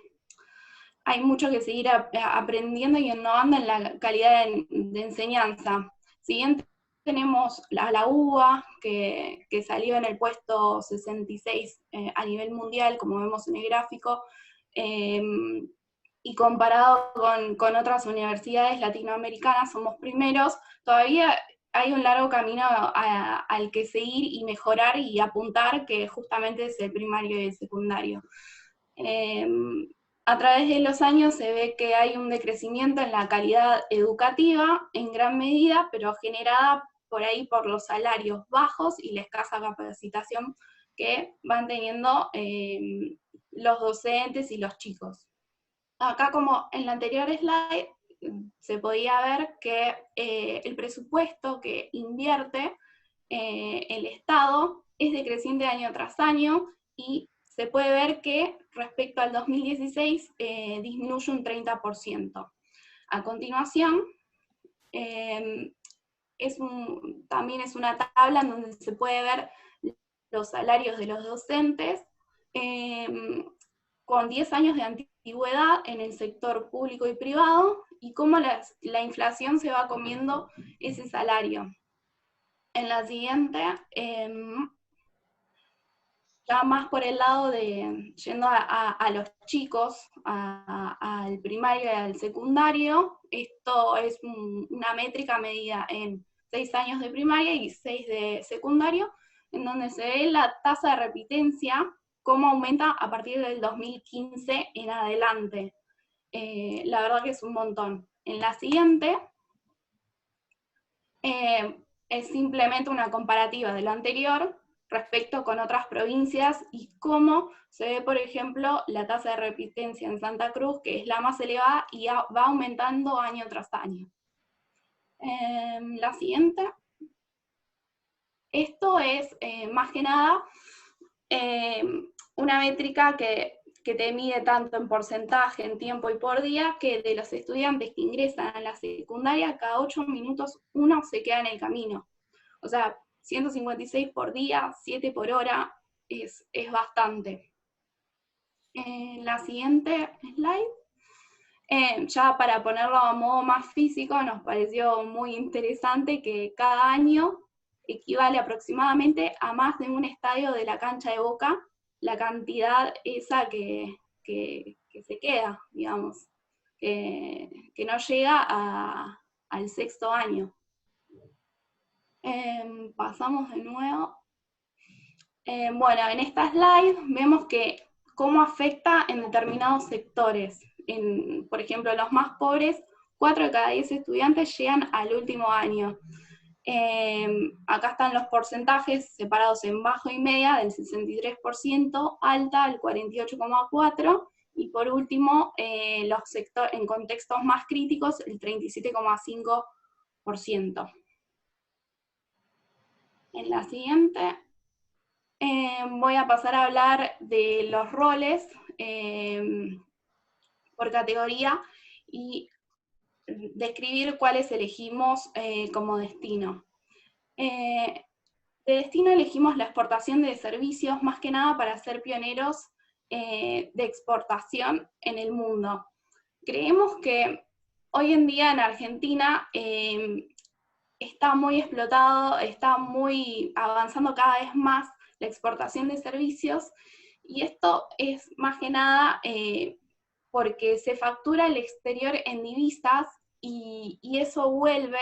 hay mucho que seguir aprendiendo y innovando en la calidad de enseñanza. Si bien tenemos la UBA, que salió en el puesto 66 a nivel mundial, como vemos en el gráfico, y comparado con otras universidades latinoamericanas somos primeros, todavía hay un largo camino al que seguir y mejorar y apuntar, que justamente es el primario y el secundario. A través de los años se ve que hay un decrecimiento en la calidad educativa, en gran medida, pero generada por ahí por los salarios bajos y la escasa capacitación que van teniendo los docentes y los chicos. Acá, como en la anterior slide, se podía ver que el presupuesto que invierte el Estado es decreciente año tras año, y se puede ver que respecto al 2016 disminuye un 30%. A continuación, también es una tabla en donde se puede ver los salarios de los docentes con 10 años de antigüedad en el sector público y privado, y cómo la inflación se va comiendo ese salario. En la siguiente, ya más por el lado de, yendo a los chicos, al primario y al secundario, esto es una métrica medida en 6 años de primaria y 6 de secundario, en donde se ve la tasa de repitencia, cómo aumenta a partir del 2015 en adelante. La verdad que es un montón. En la siguiente, es simplemente una comparativa de lo anterior respecto con otras provincias, y cómo se ve, por ejemplo, la tasa de repitencia en Santa Cruz, que es la más elevada, y va aumentando año tras año. La siguiente. Esto es, más que nada, una métrica que te mide tanto en porcentaje, en tiempo y por día, que de los estudiantes que ingresan a la secundaria, cada 8 minutos uno se queda en el camino. O sea, 156 por día, 7 por hora, es bastante. La siguiente slide. Ya para ponerlo a modo más físico, nos pareció muy interesante que cada año equivale aproximadamente a más de un estadio de la cancha de Boca, la cantidad esa que se queda, digamos, que no llega al sexto año. Pasamos de nuevo. Bueno, en esta slide vemos que cómo afecta en determinados sectores. Por ejemplo, los más pobres, 4 de cada 10 estudiantes llegan al último año. Acá están los porcentajes separados en bajo y media, del 63%, alta, el 48,4%, y por último, los sectores en contextos más críticos, el 37,5%. En la siguiente, voy a pasar a hablar de los roles por categoría y describir cuáles elegimos como destino. De destino elegimos la exportación de servicios, más que nada para ser pioneros de exportación en el mundo. Creemos que hoy en día en Argentina está muy explotado, está muy avanzando cada vez más la exportación de servicios, y esto es más que nada porque se factura al exterior en divisas, y eso vuelve,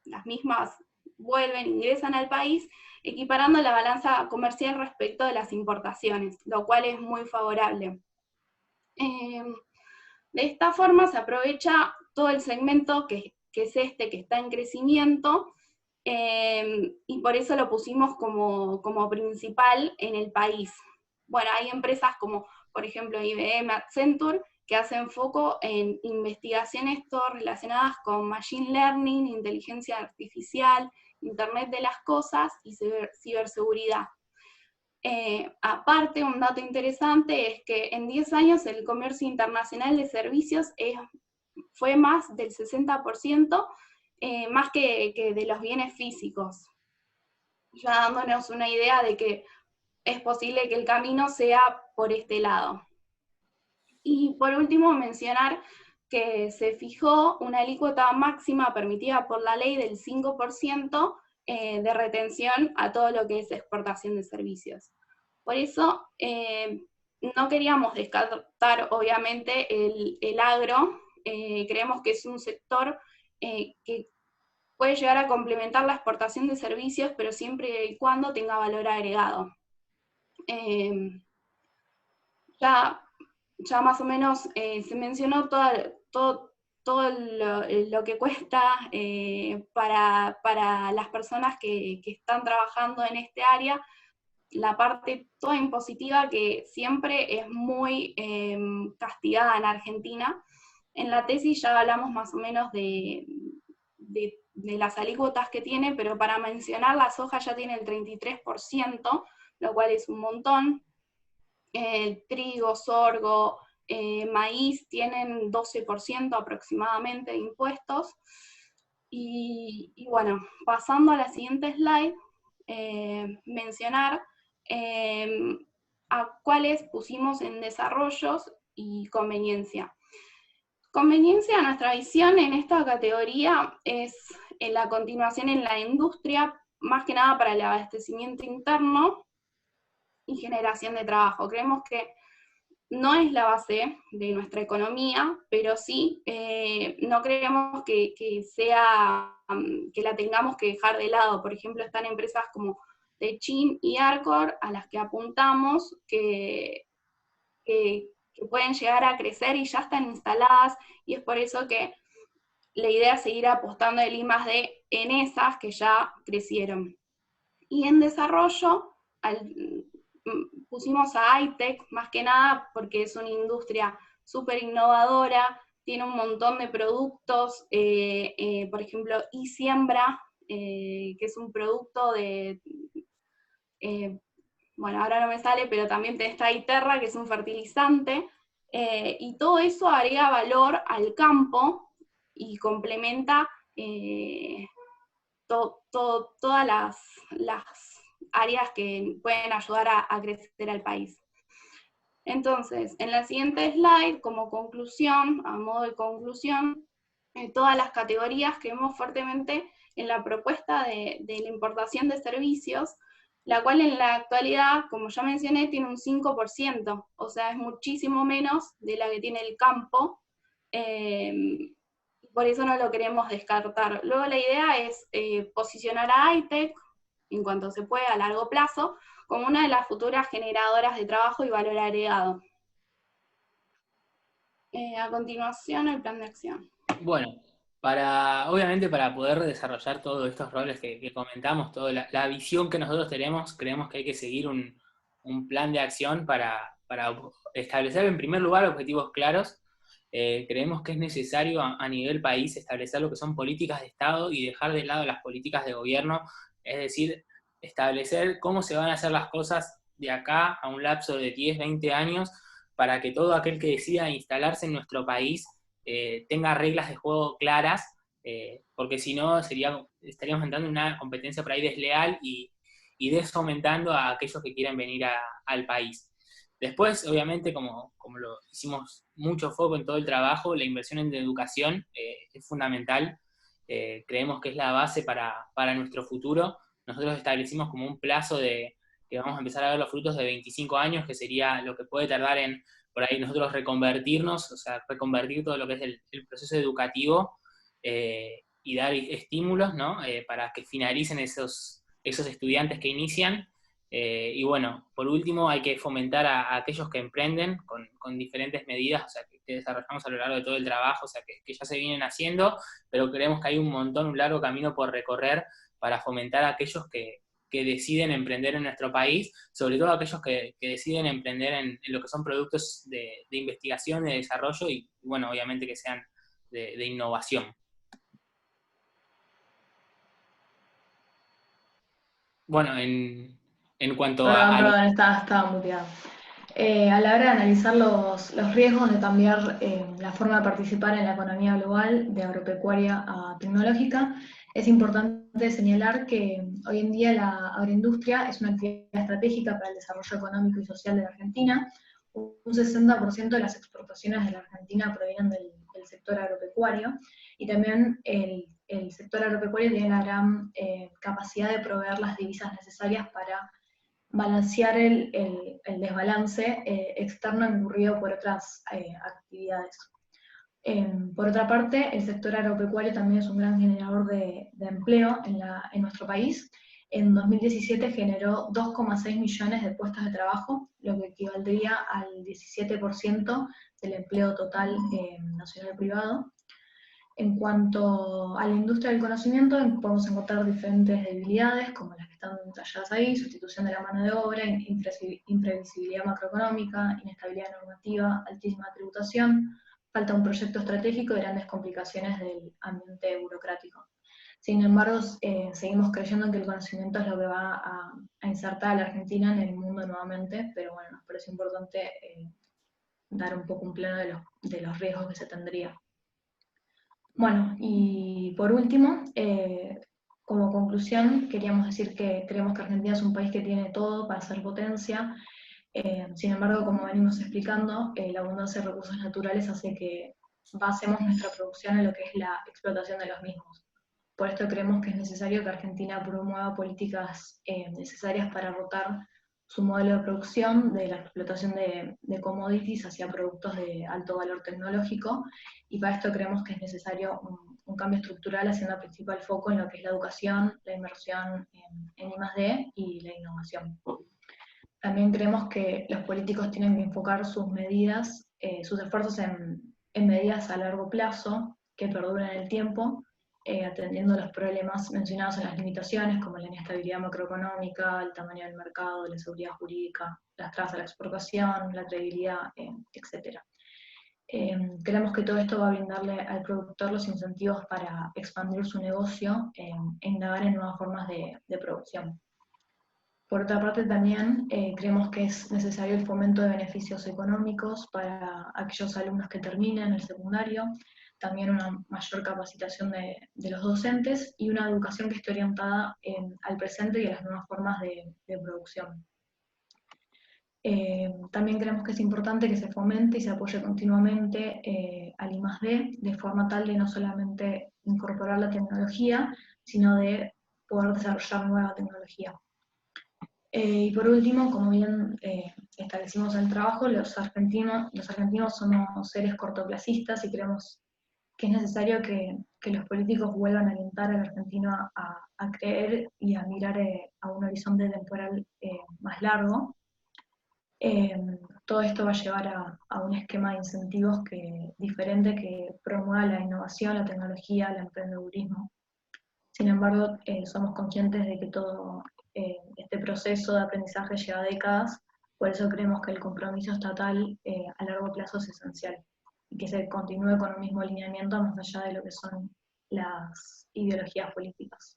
las mismas vuelven, ingresan al país, equiparando la balanza comercial respecto de las importaciones, lo cual es muy favorable. De esta forma se aprovecha todo el segmento que es este, que está en crecimiento, y por eso lo pusimos como principal en el país. Bueno, hay empresas como, por ejemplo, IBM, Accenture, que hacen foco en investigaciones todas relacionadas con Machine Learning, inteligencia artificial, Internet de las cosas y ciberseguridad. Aparte, un dato interesante es que en 10 años el comercio internacional de servicios fue más del 60%, más que de los bienes físicos, ya dándonos una idea de que es posible que el camino sea por este lado. Y por último, mencionar que se fijó una alícuota máxima permitida por la ley del 5% de retención a todo lo que es exportación de servicios. Por eso, no queríamos descartar, obviamente, el agro. Creemos que es un sector que puede llegar a complementar la exportación de servicios, pero siempre y cuando tenga valor agregado. Ya más o menos se mencionó todo lo que cuesta para las personas que están trabajando en este área, la parte toda impositiva que siempre es muy castigada en Argentina. En la tesis ya hablamos más o menos de las alícuotas que tiene, pero para mencionar, la soja ya tiene el 33%, lo cual es un montón. Trigo, sorgo, maíz tienen 12% aproximadamente de impuestos. Y bueno, pasando a la siguiente slide, mencionar a cuáles pusimos en desarrollos y conveniencia. Conveniencia, nuestra visión en esta categoría es la continuación en la industria, más que nada para el abastecimiento interno y generación de trabajo. Creemos que no es la base de nuestra economía, pero sí no creemos que la tengamos que dejar de lado. Por ejemplo, están empresas como Techin y Arcor, a las que apuntamos, que pueden llegar a crecer y ya están instaladas, y es por eso que la idea es seguir apostando el I+D en esas que ya crecieron. Y en desarrollo, pusimos a ITEC, más que nada porque es una industria súper innovadora, tiene un montón de productos, por ejemplo, iSiembra, que es un producto de, bueno, ahora no me sale, pero también está ahí terra, que es un fertilizante, y todo eso agrega valor al campo y complementa todas las áreas que pueden ayudar a crecer al país. Entonces, en la siguiente slide, como conclusión, a modo de conclusión, todas las categorías creemos fuertemente en la propuesta de la importación de servicios, la cual en la actualidad, como ya mencioné, tiene un 5%, o sea, es muchísimo menos de la que tiene el campo, por eso no lo queremos descartar. Luego la idea es posicionar a ITEC, en cuanto se pueda a largo plazo, como una de las futuras generadoras de trabajo y valor agregado. A continuación, el plan de acción. Bueno, obviamente para poder desarrollar todos estos roles que comentamos, toda la visión que nosotros tenemos, creemos que hay que seguir un plan de acción para establecer en primer lugar objetivos claros. Creemos que es necesario a nivel país establecer lo que son políticas de Estado y dejar de lado las políticas de gobierno, es decir, establecer cómo se van a hacer las cosas de acá a un lapso de 10, 20 años, para que todo aquel que decida instalarse en nuestro país tenga reglas de juego claras, porque si no estaríamos entrando en una competencia por ahí desleal y desfomentando a aquellos que quieran venir al país. Después, obviamente, como lo hicimos mucho foco en todo el trabajo, la inversión en educación es fundamental. Creemos que es la base para nuestro futuro. Nosotros establecimos como un plazo que vamos a empezar a ver los frutos de 25 años, que sería lo que puede tardar en, por ahí, nosotros reconvertirnos, o sea, reconvertir todo lo que es el proceso educativo y dar estímulos, ¿no? Para que finalicen esos estudiantes que inician. Y bueno, por último, hay que fomentar a aquellos que emprenden con diferentes medidas, o sea, que desarrollamos a lo largo de todo el trabajo, o sea, que ya se vienen haciendo, pero creemos que hay un largo camino por recorrer para fomentar a aquellos que deciden emprender en nuestro país, sobre todo aquellos que deciden emprender en lo que son productos de investigación, de desarrollo y, bueno, obviamente que sean de innovación. Bueno, en cuanto Perdón, estaba muteado. A la hora de analizar los riesgos de cambiar la forma de participar en la economía global de agropecuaria a tecnológica, es importante señalar que hoy en día la agroindustria es una actividad estratégica para el desarrollo económico y social de la Argentina. Un 60% de las exportaciones de la Argentina provienen del sector agropecuario, y también el sector agropecuario tiene la gran capacidad de proveer las divisas necesarias para balancear el desbalance externo incurrido por otras actividades. Por otra parte, el sector agropecuario también es un gran generador de empleo en nuestro país. En 2017 generó 2,6 millones de puestos de trabajo, lo que equivaldría al 17% del empleo total nacional privado. En cuanto a la industria del conocimiento, podemos encontrar diferentes debilidades, como las que están detalladas ahí: sustitución de la mano de obra, imprevisibilidad macroeconómica, inestabilidad normativa, altísima tributación, falta un proyecto estratégico y grandes complicaciones del ambiente burocrático. Sin embargo, seguimos creyendo que el conocimiento es lo que va a insertar a la Argentina en el mundo nuevamente, pero bueno, nos parece importante dar un poco un plano de los riesgos que se tendría. Bueno, y por último, como conclusión, queríamos decir que creemos que Argentina es un país que tiene todo para ser potencia. Sin embargo, como venimos explicando, la abundancia de recursos naturales hace que basemos nuestra producción en lo que es la explotación de los mismos. Por esto creemos que es necesario que Argentina promueva políticas necesarias para rotar su modelo de producción de la explotación de commodities hacia productos de alto valor tecnológico, y para esto creemos que es necesario un cambio estructural haciendo el principal foco en lo que es la educación, la inversión en I+D y la innovación. También creemos que los políticos tienen que enfocar sus medidas, sus esfuerzos en medidas a largo plazo que perduren en el tiempo, atendiendo los problemas mencionados en las limitaciones, como la inestabilidad macroeconómica, el tamaño del mercado, la seguridad jurídica, las trabas a la exportación, la credibilidad, etc. Creemos que todo esto va a brindarle al productor los incentivos para expandir su negocio e innovar en nuevas formas de producción. Por otra parte, también creemos que es necesario el fomento de beneficios económicos para aquellos alumnos que terminen el secundario, también una mayor capacitación de los docentes y una educación que esté orientada al presente y a las nuevas formas de producción. También creemos que es importante que se fomente y se apoye continuamente al I+D, de forma tal de no solamente incorporar la tecnología, sino de poder desarrollar nueva tecnología. Y por último, como bien establecimos en el trabajo, los argentinos somos seres cortoplacistas y creemos que es necesario que los políticos vuelvan a alentar al argentino a creer y a mirar a un horizonte temporal más largo. Todo esto va a llevar a un esquema de incentivos diferente que promueva la innovación, la tecnología, el emprendedurismo. Sin embargo, somos conscientes de que todo este proceso de aprendizaje lleva décadas, por eso creemos que el compromiso estatal a largo plazo es esencial y que se continúe con un mismo lineamiento más allá de lo que son las ideologías políticas.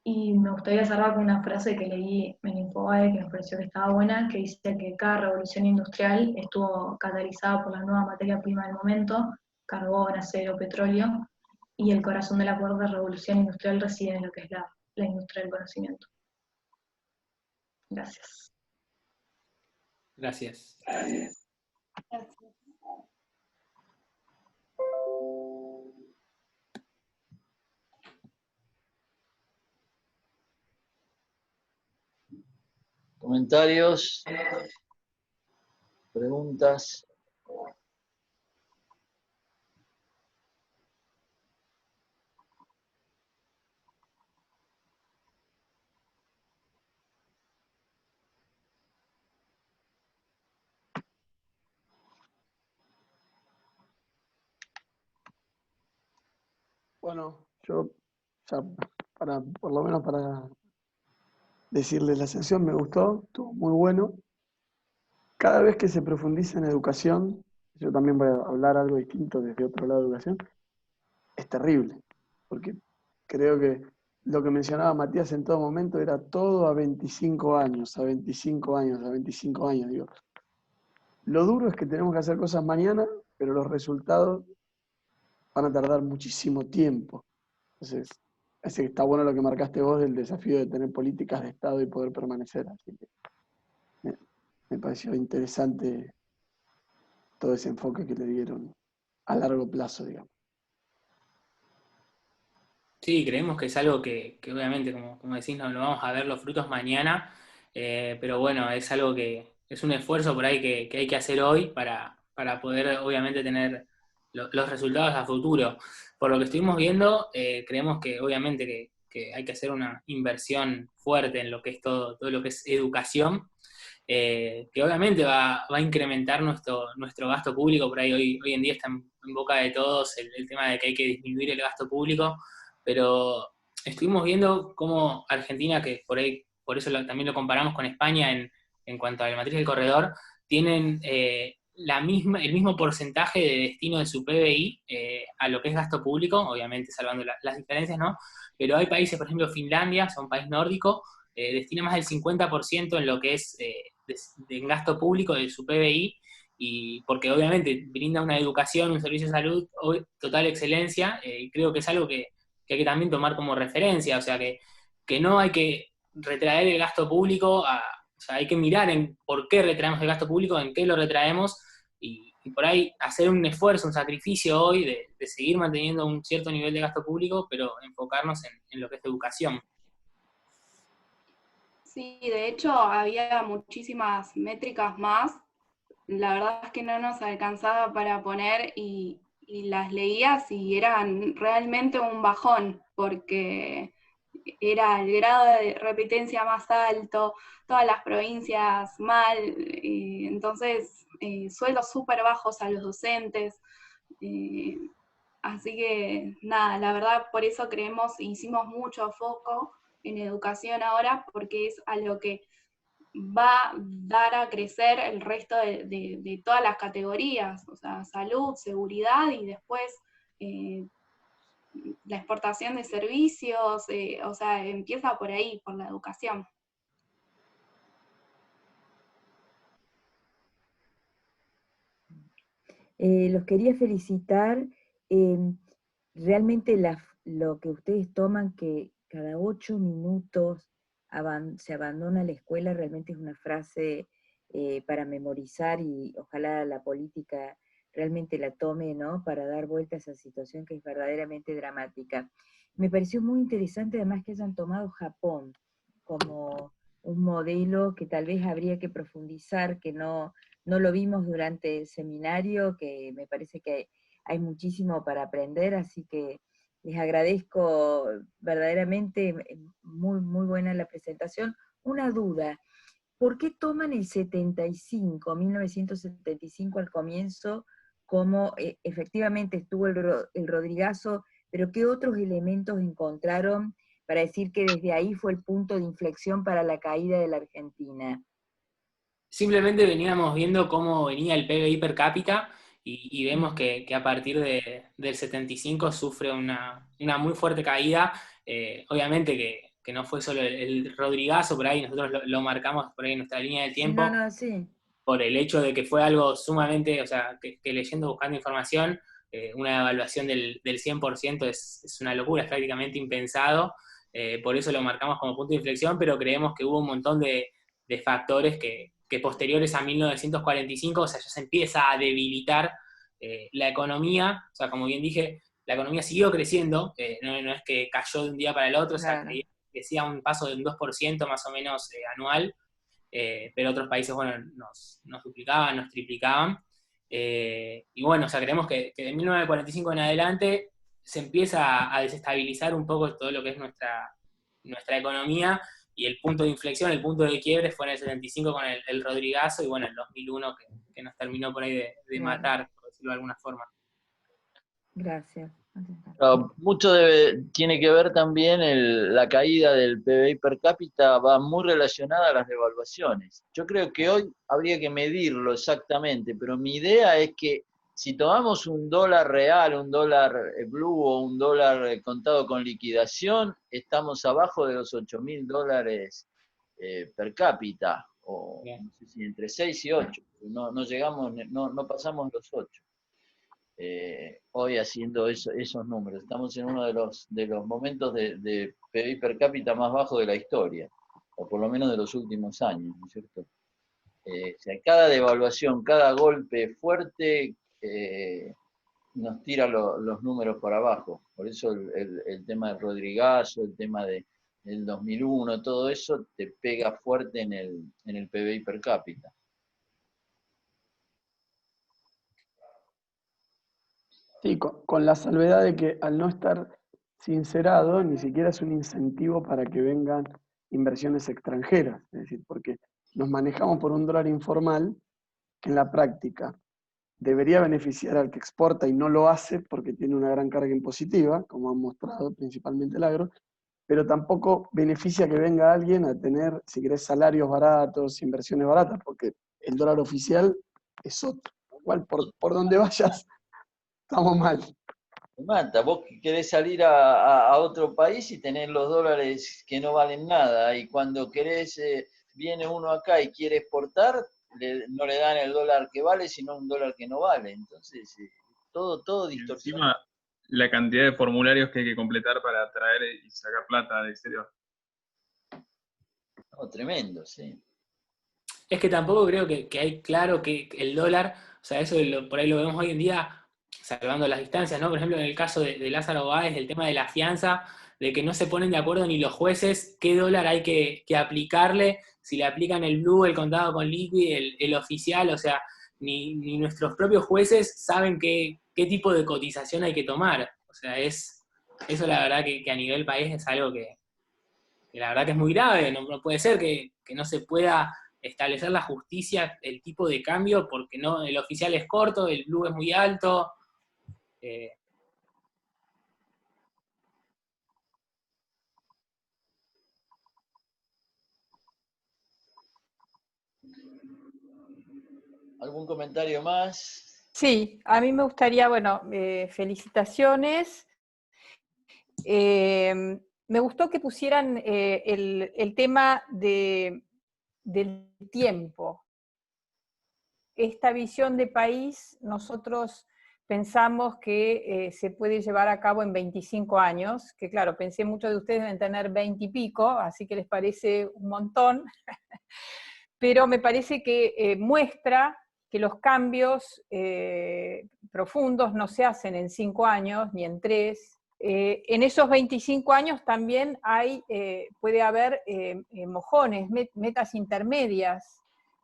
Y me gustaría cerrar con una frase que leí en Infobae, que me pareció que estaba buena, que dice que cada revolución industrial estuvo catalizada por la nueva materia prima del momento, carbón, acero, petróleo, y el corazón de la cuarta revolución industrial reside en lo que es la industria del conocimiento. Gracias. Gracias. Comentarios, preguntas. Bueno, yo, ya por lo menos para decirles, la sesión me gustó, estuvo muy bueno. Cada vez que se profundiza en educación, yo también voy a hablar algo distinto desde otro lado de educación, es terrible, porque creo que lo que mencionaba Matías en todo momento era todo a 25 años, a 25 años, a 25 años, digo. Lo duro es que tenemos que hacer cosas mañana, pero los resultados van a tardar muchísimo tiempo. Entonces, así que está bueno lo que marcaste vos del desafío de tener políticas de Estado y poder permanecer. Así que me pareció interesante todo ese enfoque que le dieron a largo plazo, digamos. Sí, creemos que es algo que obviamente, como decís, no lo vamos a ver los frutos mañana, pero bueno, es algo que es un esfuerzo por ahí que hay que hacer hoy para poder obviamente tener los resultados a futuro. Por lo que estuvimos viendo, creemos que obviamente que hay que hacer una inversión fuerte en lo que es todo lo que es educación, que obviamente va a incrementar nuestro gasto público. Por ahí hoy en día está en boca de todos el tema de que hay que disminuir el gasto público, pero estuvimos viendo cómo Argentina, que por eso también lo comparamos con España en cuanto a la matriz del corredor, tienen el mismo porcentaje de destino de su PBI a lo que es gasto público, obviamente salvando las diferencias, ¿no? Pero hay países, por ejemplo Finlandia, es un país nórdico, destina más del 50% en lo que es de gasto público de su PBI, y porque obviamente brinda una educación, un servicio de salud, total excelencia, y creo que es algo que hay que también tomar como referencia, o sea, que no hay que retraer el gasto público, o sea, hay que mirar en por qué retraemos el gasto público, en qué lo retraemos, y por ahí hacer un esfuerzo, un sacrificio hoy de seguir manteniendo un cierto nivel de gasto público, pero enfocarnos en lo que es educación. Sí, de hecho había muchísimas métricas más. La verdad es que no nos alcanzaba para poner y las leías y eran realmente un bajón, porque era el grado de repitencia más alto, todas las provincias mal, entonces sueldos súper bajos a los docentes. Así que nada, la verdad por eso hicimos mucho foco en educación ahora, porque es a lo que va a dar a crecer el resto de todas las categorías, o sea, salud, seguridad y después la exportación de servicios, o sea, empieza por ahí, por la educación. Los quería felicitar. Realmente lo que ustedes toman, que cada 8 minutos se abandona la escuela, realmente es una frase para memorizar, y ojalá la política realmente la tome, ¿no?, para dar vuelta a esa situación que es verdaderamente dramática. Me pareció muy interesante además que hayan tomado Japón como un modelo que tal vez habría que profundizar, que no lo vimos durante el seminario, que me parece que hay muchísimo para aprender, así que les agradezco verdaderamente, muy, muy buena la presentación. Una duda, ¿por qué toman el 1975 al comienzo, como efectivamente estuvo el Rodrigazo, pero qué otros elementos encontraron para decir que desde ahí fue el punto de inflexión para la caída de la Argentina? Simplemente veníamos viendo cómo venía el PBI per cápita y vemos que a partir del 75 sufre una muy fuerte caída. Obviamente que no fue solo el Rodrigazo, por ahí nosotros lo marcamos por ahí en nuestra línea del tiempo, Sí, no, sí. por el hecho de que fue algo sumamente, o sea, que leyendo, buscando información, una evaluación del 100% es una locura, es prácticamente impensado. Por eso lo marcamos como punto de inflexión, pero creemos que hubo un montón de factores que posteriores a 1945, o sea, ya se empieza a debilitar la economía. O sea, como bien dije, la economía siguió creciendo, no es que cayó de un día para el otro, o sea, Claro. crecía un paso de un 2% más o menos anual, pero otros países, bueno, nos duplicaban, nos triplicaban. Y bueno, o sea, creemos que de 1945 en adelante se empieza a desestabilizar un poco todo lo que es nuestra economía, y el punto de inflexión, el punto de quiebre fue en el 75 con el Rodrigazo, y bueno, en el 2001 que nos terminó por ahí de Claro. matar, por decirlo de alguna forma. Gracias. Mucho tiene que ver también la caída del PBI per cápita, va muy relacionada a las devaluaciones. Yo creo que hoy habría que medirlo exactamente, pero mi idea es que si tomamos un dólar real, un dólar blue o un dólar contado con liquidación, estamos abajo de los $8.000 per cápita, o no sé si entre 6 y 8, no llegamos, no pasamos los 8. Hoy haciendo esos números. Estamos en uno de los momentos de PIB per cápita más bajo de la historia, o por lo menos de los últimos años, ¿no es cierto? O sea, cada devaluación, cada golpe fuerte nos tira los números para abajo. Por eso el tema del Rodrigazo, el tema del 2001, todo eso te pega fuerte en el PBI per cápita. Sí, con la salvedad de que al no estar sincerado, ni siquiera es un incentivo para que vengan inversiones extranjeras. Es decir, porque nos manejamos por un dólar informal que en la práctica debería beneficiar al que exporta y no lo hace porque tiene una gran carga impositiva, como han mostrado principalmente el agro, pero tampoco beneficia que venga alguien a tener, si querés, salarios baratos, inversiones baratas, porque el dólar oficial es otro. Igual por donde vayas, estamos mal. Mata, vos querés salir a otro país y tenés los dólares que no valen nada, y cuando querés, viene uno acá y quiere exportar, no le dan el dólar que vale, sino un dólar que no vale. Entonces, todo distorsiona. Encima, la cantidad de formularios que hay que completar para traer y sacar plata del exterior. No, tremendo, sí. Es que tampoco creo que hay claro que el dólar, o sea, eso por ahí lo vemos hoy en día, salvando las distancias, ¿no? Por ejemplo, en el caso de Lázaro Báez, el tema de la fianza, de que no se ponen de acuerdo ni los jueces qué dólar hay que aplicarle, si le aplican el blue, el contado con liqui, el oficial, o sea, ni nuestros propios jueces saben qué tipo de cotización hay que tomar. O sea, eso la verdad que a nivel país es algo que la verdad que es muy grave. No puede ser que no se pueda establecer la justicia, el tipo de cambio, porque no, el oficial es corto, el blue es muy alto. ¿Algún comentario más? Sí, a mí me gustaría, bueno, felicitaciones. Me gustó que pusieran el tema del tiempo. Esta visión de país, nosotros pensamos que se puede llevar a cabo en 25 años, que claro, pensé muchos de ustedes deben tener 20 y pico, así que les parece un montón, pero me parece que muestra que los cambios profundos no se hacen en 5 años, ni en 3. En esos 25 años también puede haber mojones, metas intermedias.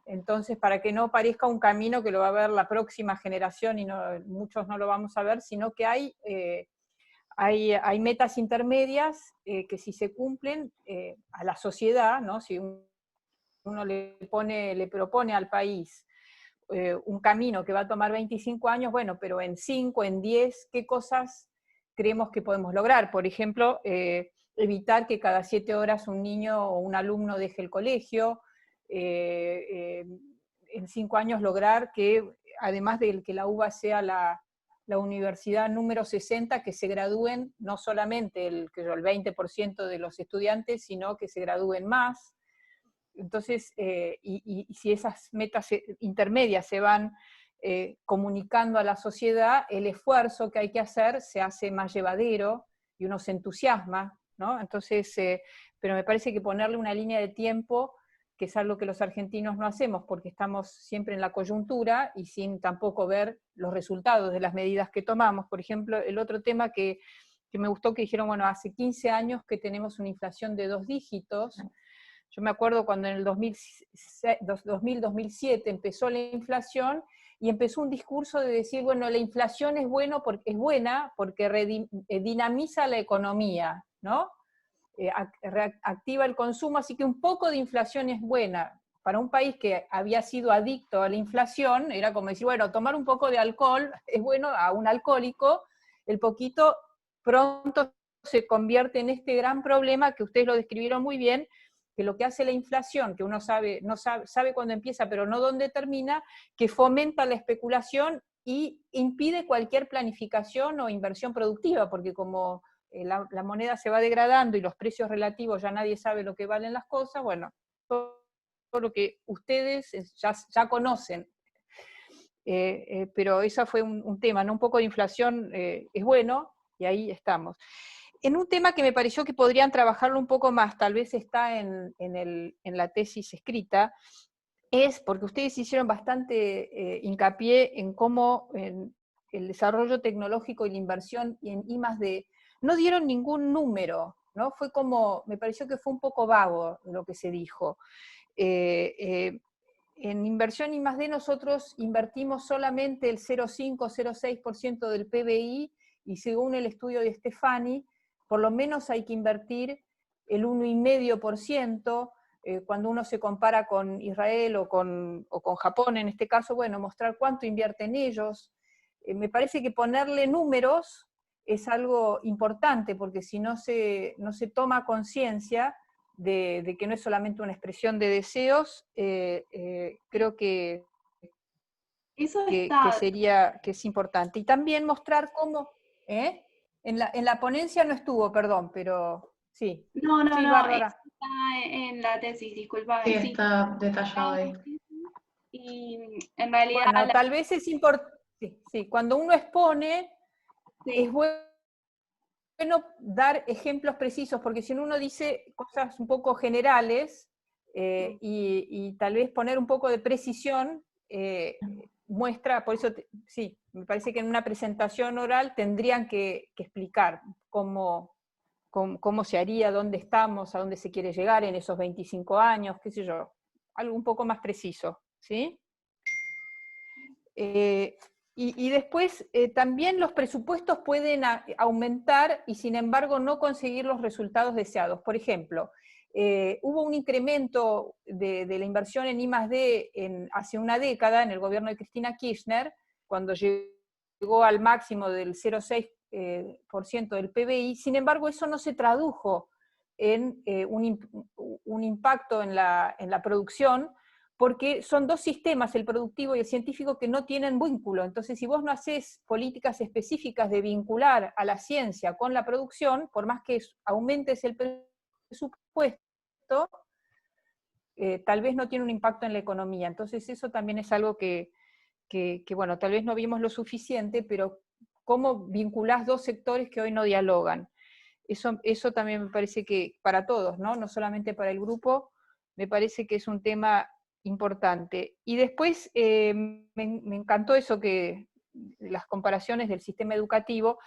Entonces, para que no parezca un camino que lo va a ver la próxima generación y muchos no lo vamos a ver, sino que hay metas intermedias que si se cumplen a la sociedad, ¿no? Si uno le propone al país un camino que va a tomar 25 años, bueno, pero en 5, en 10, ¿qué cosas creemos que podemos lograr? Por ejemplo, evitar que cada 7 horas un niño o un alumno deje el colegio, en 5 años lograr que, además de que la UBA sea la universidad número 60, que se gradúen no solamente el 20% de los estudiantes, sino que se gradúen más. Entonces, y si esas metas intermedias se van comunicando a la sociedad, el esfuerzo que hay que hacer se hace más llevadero y uno se entusiasma, ¿no? Entonces, pero me parece que ponerle una línea de tiempo, que es algo que los argentinos no hacemos porque estamos siempre en la coyuntura y sin tampoco ver los resultados de las medidas que tomamos. Por ejemplo, el otro tema que me gustó que dijeron, bueno, hace 15 años que tenemos una inflación de 2 dígitos. Yo me acuerdo cuando en el 2000-2007 empezó la inflación y empezó un discurso de decir, bueno, la inflación es buena porque dinamiza la economía, ¿no? Reactiva el consumo, así que un poco de inflación es buena. Para un país que había sido adicto a la inflación, era como decir, bueno, tomar un poco de alcohol es bueno a un alcohólico, el poquito pronto se convierte en este gran problema que ustedes lo describieron muy bien, que lo que hace la inflación, que uno sabe cuándo empieza, pero no dónde termina, que fomenta la especulación y impide cualquier planificación o inversión productiva, porque como la moneda se va degradando y los precios relativos ya nadie sabe lo que valen las cosas, bueno, todo lo que ustedes ya conocen. Pero eso fue un tema, ¿no? Un poco de inflación es bueno, y ahí estamos. En un tema que me pareció que podrían trabajarlo un poco más, tal vez está en la tesis escrita, es porque ustedes hicieron bastante hincapié en cómo el desarrollo tecnológico y la inversión en I+D no dieron ningún número, ¿no? Fue como, me pareció que fue un poco vago lo que se dijo. En inversión I+D nosotros invertimos solamente el 0,5-0,6% del PBI, y según el estudio de Stefani, por lo menos hay que invertir el 1,5%, cuando uno se compara con Israel o con Japón en este caso, bueno, mostrar cuánto invierten ellos. Me parece que ponerle números es algo importante, porque si no se toma conciencia de que no es solamente una expresión de deseos, creo que es importante. Y también mostrar cómo, en la ponencia no estuvo, perdón, pero sí. No, sí, Bárbara. Está en la tesis, disculpa. Sí, está detallado ahí. Y en realidad... Bueno, tal vez es importante, sí, cuando uno expone, es bueno dar ejemplos precisos, porque si uno dice cosas un poco generales, y tal vez poner un poco de precisión, muestra, por eso, sí, me parece que en una presentación oral tendrían que explicar cómo se haría, dónde estamos, a dónde se quiere llegar en esos 25 años, qué sé yo, algo un poco más preciso, ¿sí? Y después también los presupuestos pueden aumentar y sin embargo no conseguir los resultados deseados. Por ejemplo, hubo un incremento de la inversión en I+D hace una década en el gobierno de Cristina Kirchner, cuando llegó al máximo del 0,6% del PBI, sin embargo eso no se tradujo en un impacto en la producción, porque son dos sistemas, el productivo y el científico, que no tienen vínculo. Entonces, si vos no haces políticas específicas de vincular a la ciencia con la producción, por más que aumentes el presupuesto, tal vez no tiene un impacto en la economía. Entonces, eso también es algo que bueno, tal vez no vimos lo suficiente, pero cómo vinculás dos sectores que hoy no dialogan. Eso también me parece que para todos, ¿no? No solamente para el grupo, me parece que es un tema importante. Y después me encantó eso que las comparaciones del sistema educativo.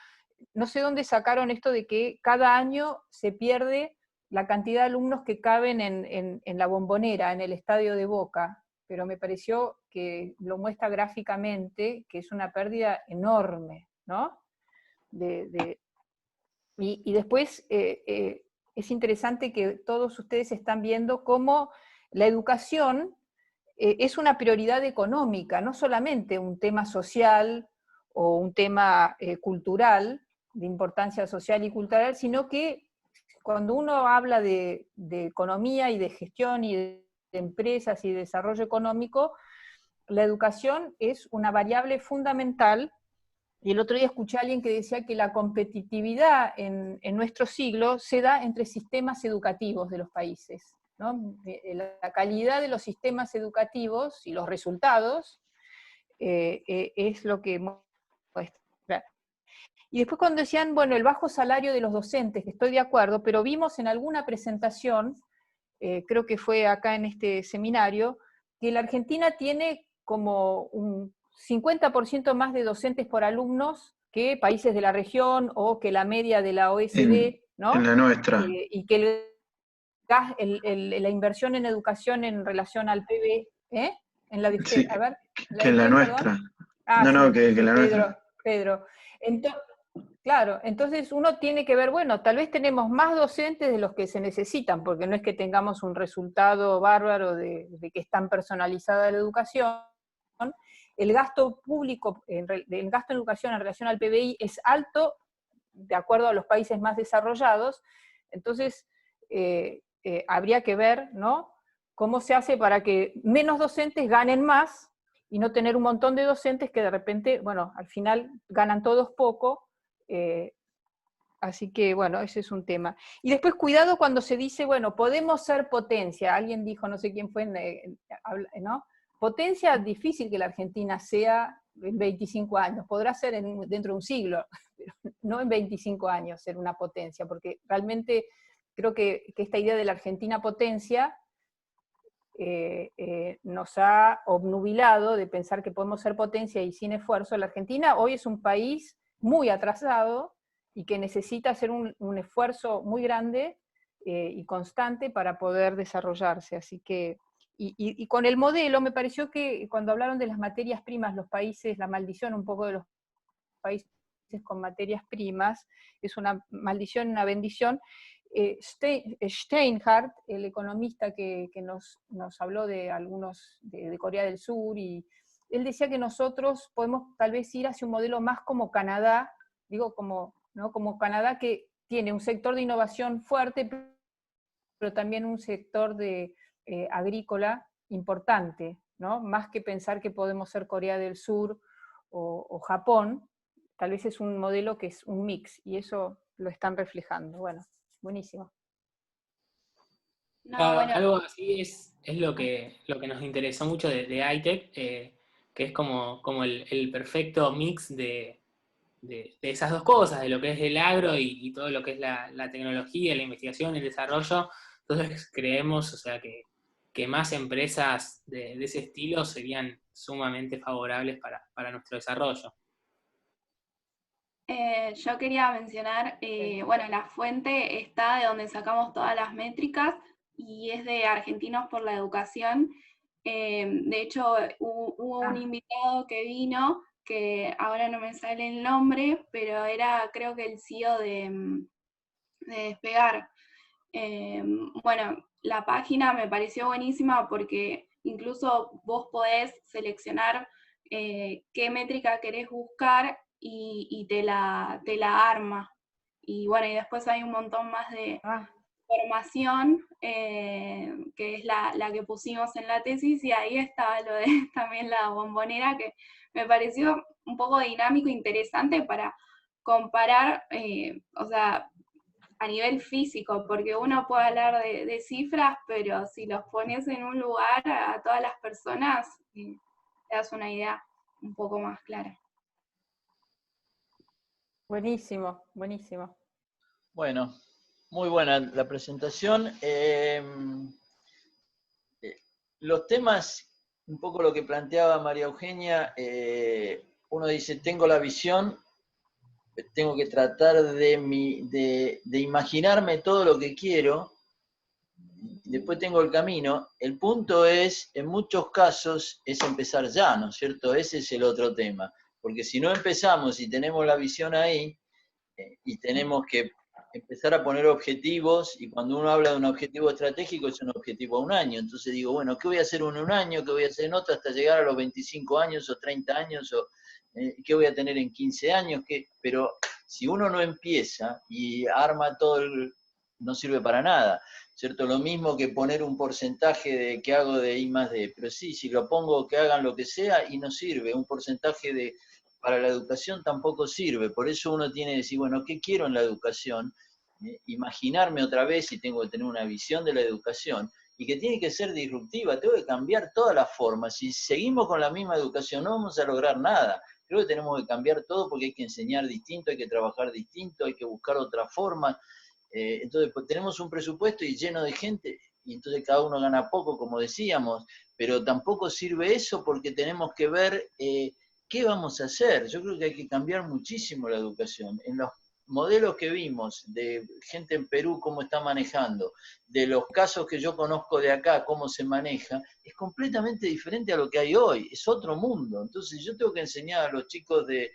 No sé dónde sacaron esto de que cada año se pierde la cantidad de alumnos que caben en la Bombonera, en el estadio de Boca, pero me pareció que lo muestra gráficamente, que es una pérdida enorme, ¿no? Y después es interesante que todos ustedes están viendo cómo la educación es una prioridad económica, no solamente un tema social o un tema cultural, de importancia social y cultural, sino que cuando uno habla de economía y de gestión y de empresas y de desarrollo económico, la educación es una variable fundamental. Y el otro día escuché a alguien que decía que la competitividad en nuestro siglo se da entre sistemas educativos de los países, ¿no? La calidad de los sistemas educativos y los resultados es lo que muestra. Y después cuando decían, bueno, el bajo salario de los docentes, que estoy de acuerdo, pero vimos en alguna presentación, creo que fue acá en este seminario, que la Argentina tiene como un 50% más de docentes por alumnos que países de la región o que la media de la OECD, ¿no? En la nuestra. Y que la inversión en educación en relación al PIB, en la de usted, Sí, a ver, que en la quién, nuestra. perdón? Ah, No, no, sí, que la nuestra. Pedro. Claro, entonces uno tiene que ver, bueno, tal vez tenemos más docentes de los que se necesitan, porque no es que tengamos un resultado bárbaro de que es tan personalizada la educación. El gasto público, el gasto en educación en relación al PBI es alto, de acuerdo a los países más desarrollados, entonces habría que ver, ¿no?, cómo se hace para que menos docentes ganen más y no tener un montón de docentes que de repente, bueno, al final ganan todos poco. Así que, bueno, ese es un tema. Y después, cuidado cuando se dice, bueno, podemos ser potencia. Alguien dijo, no sé quién fue, ¿no? Potencia, difícil que la Argentina sea en 25 años. Podrá ser dentro de un siglo, pero no en 25 años ser una potencia, porque realmente creo que esta idea de la Argentina potencia nos ha obnubilado de pensar que podemos ser potencia y sin esfuerzo. La Argentina hoy es un país muy atrasado y que necesita hacer un esfuerzo muy grande y constante para poder desarrollarse. Así que, y con el modelo, me pareció que cuando hablaron de las materias primas, los países, la maldición un poco de los países con materias primas, es una maldición, una bendición. Steinhardt, el economista que nos habló de algunos de Corea del Sur, y él decía que nosotros podemos tal vez ir hacia un modelo más como Canadá, digo como Canadá, que tiene un sector de innovación fuerte, pero también un sector de agrícola importante, ¿no? Más que pensar que podemos ser Corea del Sur o Japón, tal vez es un modelo que es un mix, y eso lo están reflejando. Bueno, buenísimo. No, bueno. Algo así es lo que nos interesó mucho de ITEC, que es como el perfecto mix de esas dos cosas, de lo que es el agro y todo lo que es la tecnología, la investigación, el desarrollo. Entonces creemos, o sea, que más empresas de ese estilo serían sumamente favorables para nuestro desarrollo. Yo quería mencionar, bueno, la fuente está de donde sacamos todas las métricas y es de Argentinos por la Educación. De hecho, hubo un invitado que vino, que ahora no me sale el nombre, pero era creo que el CEO de Despegar. Bueno, la página me pareció buenísima porque incluso vos podés seleccionar qué métrica querés buscar y te la arma. Y bueno, y después hay un montón más de información, que es la que pusimos en la tesis, y ahí estaba lo de también la bombonera, que me pareció un poco dinámico e interesante para comparar, o sea, a nivel físico, porque uno puede hablar de cifras, pero si los pones en un lugar a todas las personas, te das una idea un poco más clara. Buenísimo, buenísimo. Bueno, muy buena la presentación. Los temas, un poco lo que planteaba María Eugenia, uno dice, tengo la visión, tengo que tratar de imaginarme todo lo que quiero, después tengo el camino. El punto es, en muchos casos, es empezar ya, ¿no es cierto? Ese es el otro tema. Porque si no empezamos y tenemos la visión ahí, y tenemos que empezar a poner objetivos, y cuando uno habla de un objetivo estratégico es un objetivo a un año. Entonces digo, bueno, ¿qué voy a hacer en un año? ¿Qué voy a hacer en otro? Hasta llegar a los 25 años o 30 años, o ¿qué voy a tener en 15 años? Pero si uno no empieza y arma todo, no sirve para nada, ¿cierto? Lo mismo que poner un porcentaje de que hago de I+D, pero sí, si lo pongo que hagan lo que sea y no sirve, un porcentaje para la educación tampoco sirve, por eso uno tiene que decir, bueno, ¿qué quiero en la educación? Imaginarme otra vez y tengo que tener una visión de la educación, y que tiene que ser disruptiva, tengo que cambiar todas las formas. Si seguimos con la misma educación no vamos a lograr nada. Creo que tenemos que cambiar todo porque hay que enseñar distinto, hay que trabajar distinto, hay que buscar otras formas. Entonces, pues, tenemos un presupuesto y lleno de gente, y entonces cada uno gana poco, como decíamos, pero tampoco sirve eso porque tenemos que ver qué vamos a hacer. Yo creo que hay que cambiar muchísimo la educación. En los modelos que vimos de gente en Perú, cómo está manejando, de los casos que yo conozco de acá, cómo se maneja, es completamente diferente a lo que hay hoy, es otro mundo. Entonces yo tengo que enseñar a los chicos de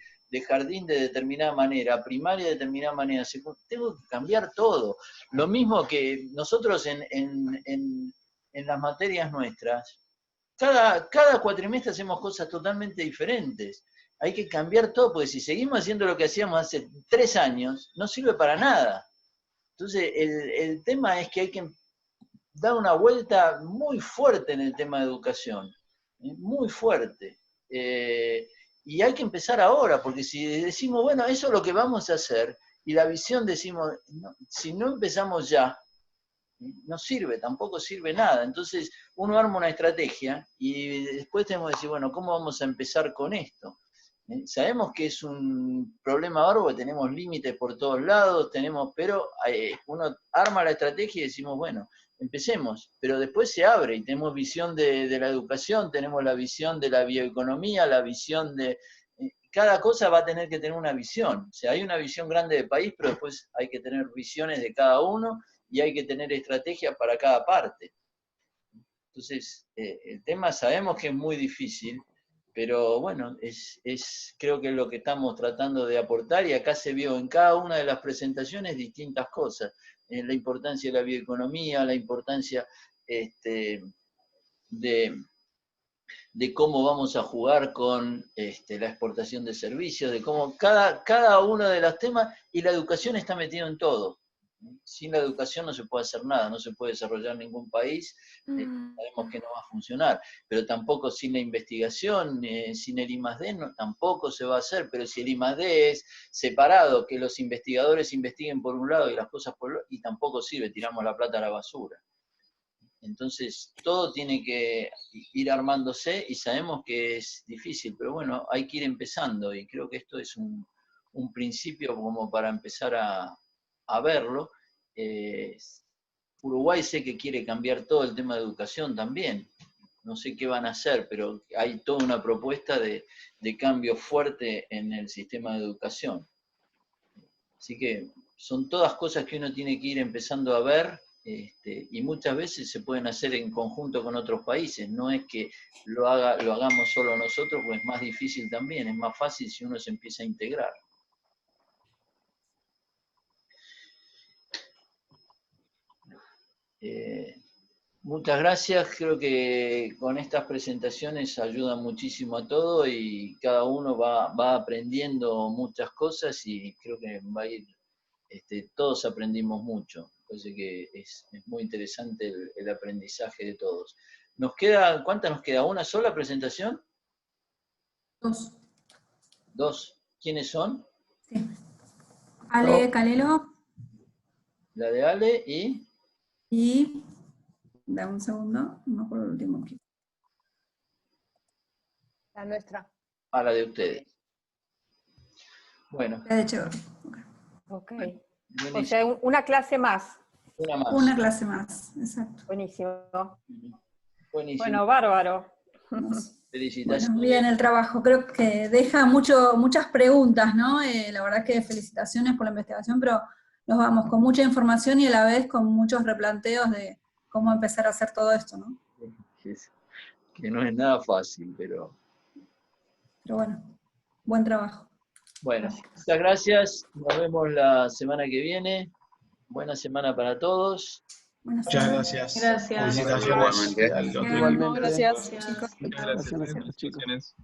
jardín de determinada manera, primaria de determinada manera, tengo que cambiar todo. Lo mismo que nosotros en las materias nuestras, cada cuatrimestre hacemos cosas totalmente diferentes. Hay que cambiar todo, porque si seguimos haciendo lo que hacíamos hace 3 años, no sirve para nada. Entonces, el tema es que hay que dar una vuelta muy fuerte en el tema de educación, muy fuerte. Y hay que empezar ahora, porque si decimos, bueno, eso es lo que vamos a hacer, y la visión decimos, no, si no empezamos ya, no sirve, tampoco sirve nada. Entonces, uno arma una estrategia y después tenemos que decir, bueno, ¿cómo vamos a empezar con esto? Sabemos que es un problema bárbaro, porque tenemos límites por todos lados, pero uno arma la estrategia y decimos, bueno, empecemos, pero después se abre y tenemos visión de la educación, tenemos la visión de la bioeconomía, la visión de... cada cosa va a tener que tener una visión. O sea, hay una visión grande de país, pero después hay que tener visiones de cada uno y hay que tener estrategias para cada parte. Entonces, el tema sabemos que es muy difícil, pero bueno, creo que es lo que estamos tratando de aportar, y acá se vio en cada una de las presentaciones distintas cosas. La importancia de la bioeconomía, la importancia de cómo vamos a jugar con la exportación de servicios, de cómo cada uno de los temas, y la educación está metida en todo. Sin la educación no se puede hacer nada, no se puede desarrollar ningún país, sabemos que no va a funcionar, pero tampoco sin la investigación, sin el I+D tampoco se va a hacer, pero si el I+D es separado, que los investigadores investiguen por un lado y las cosas por otro, y tampoco sirve, tiramos la plata a la basura. Entonces, todo tiene que ir armándose, y sabemos que es difícil, pero bueno, hay que ir empezando, y creo que esto es un principio como para empezar a verlo. Uruguay sé que quiere cambiar todo el tema de educación también, no sé qué van a hacer, pero hay toda una propuesta de cambio fuerte en el sistema de educación. Así que son todas cosas que uno tiene que ir empezando a ver, y muchas veces se pueden hacer en conjunto con otros países, no es que lo hagamos solo nosotros, pues es más difícil también, es más fácil si uno se empieza a integrar. Muchas gracias, creo que con estas presentaciones ayudan muchísimo a todo, y cada uno va aprendiendo muchas cosas, y creo que va a ir todos aprendimos mucho. Parece que es muy interesante el aprendizaje de todos. ¿Cuántas nos queda? ¿Una sola presentación? Dos. ¿Dos? ¿Quiénes son? Sí. Ale Calelo. La de Ale Y... Dame un segundo, no me acuerdo el último. La nuestra. La de ustedes. Bueno. La de Chevron. Ok. Buenísimo. O sea, una clase más. Una más. Una clase más, exacto. Buenísimo. Buenísimo. Bueno, bárbaro. Felicitaciones. Bueno, bien el trabajo, creo que deja muchas preguntas, ¿no? La verdad que felicitaciones por la investigación, pero nos vamos con mucha información y a la vez con muchos replanteos de cómo empezar a hacer todo esto, ¿no? Que no es nada fácil, pero bueno, buen trabajo. Bueno, muchas gracias. Nos vemos la semana que viene. Buena semana para todos. Muchas gracias. Gracias. Felicitaciones. Igualmente. Igualmente. Gracias. Muchas gracias. Felicitaciones.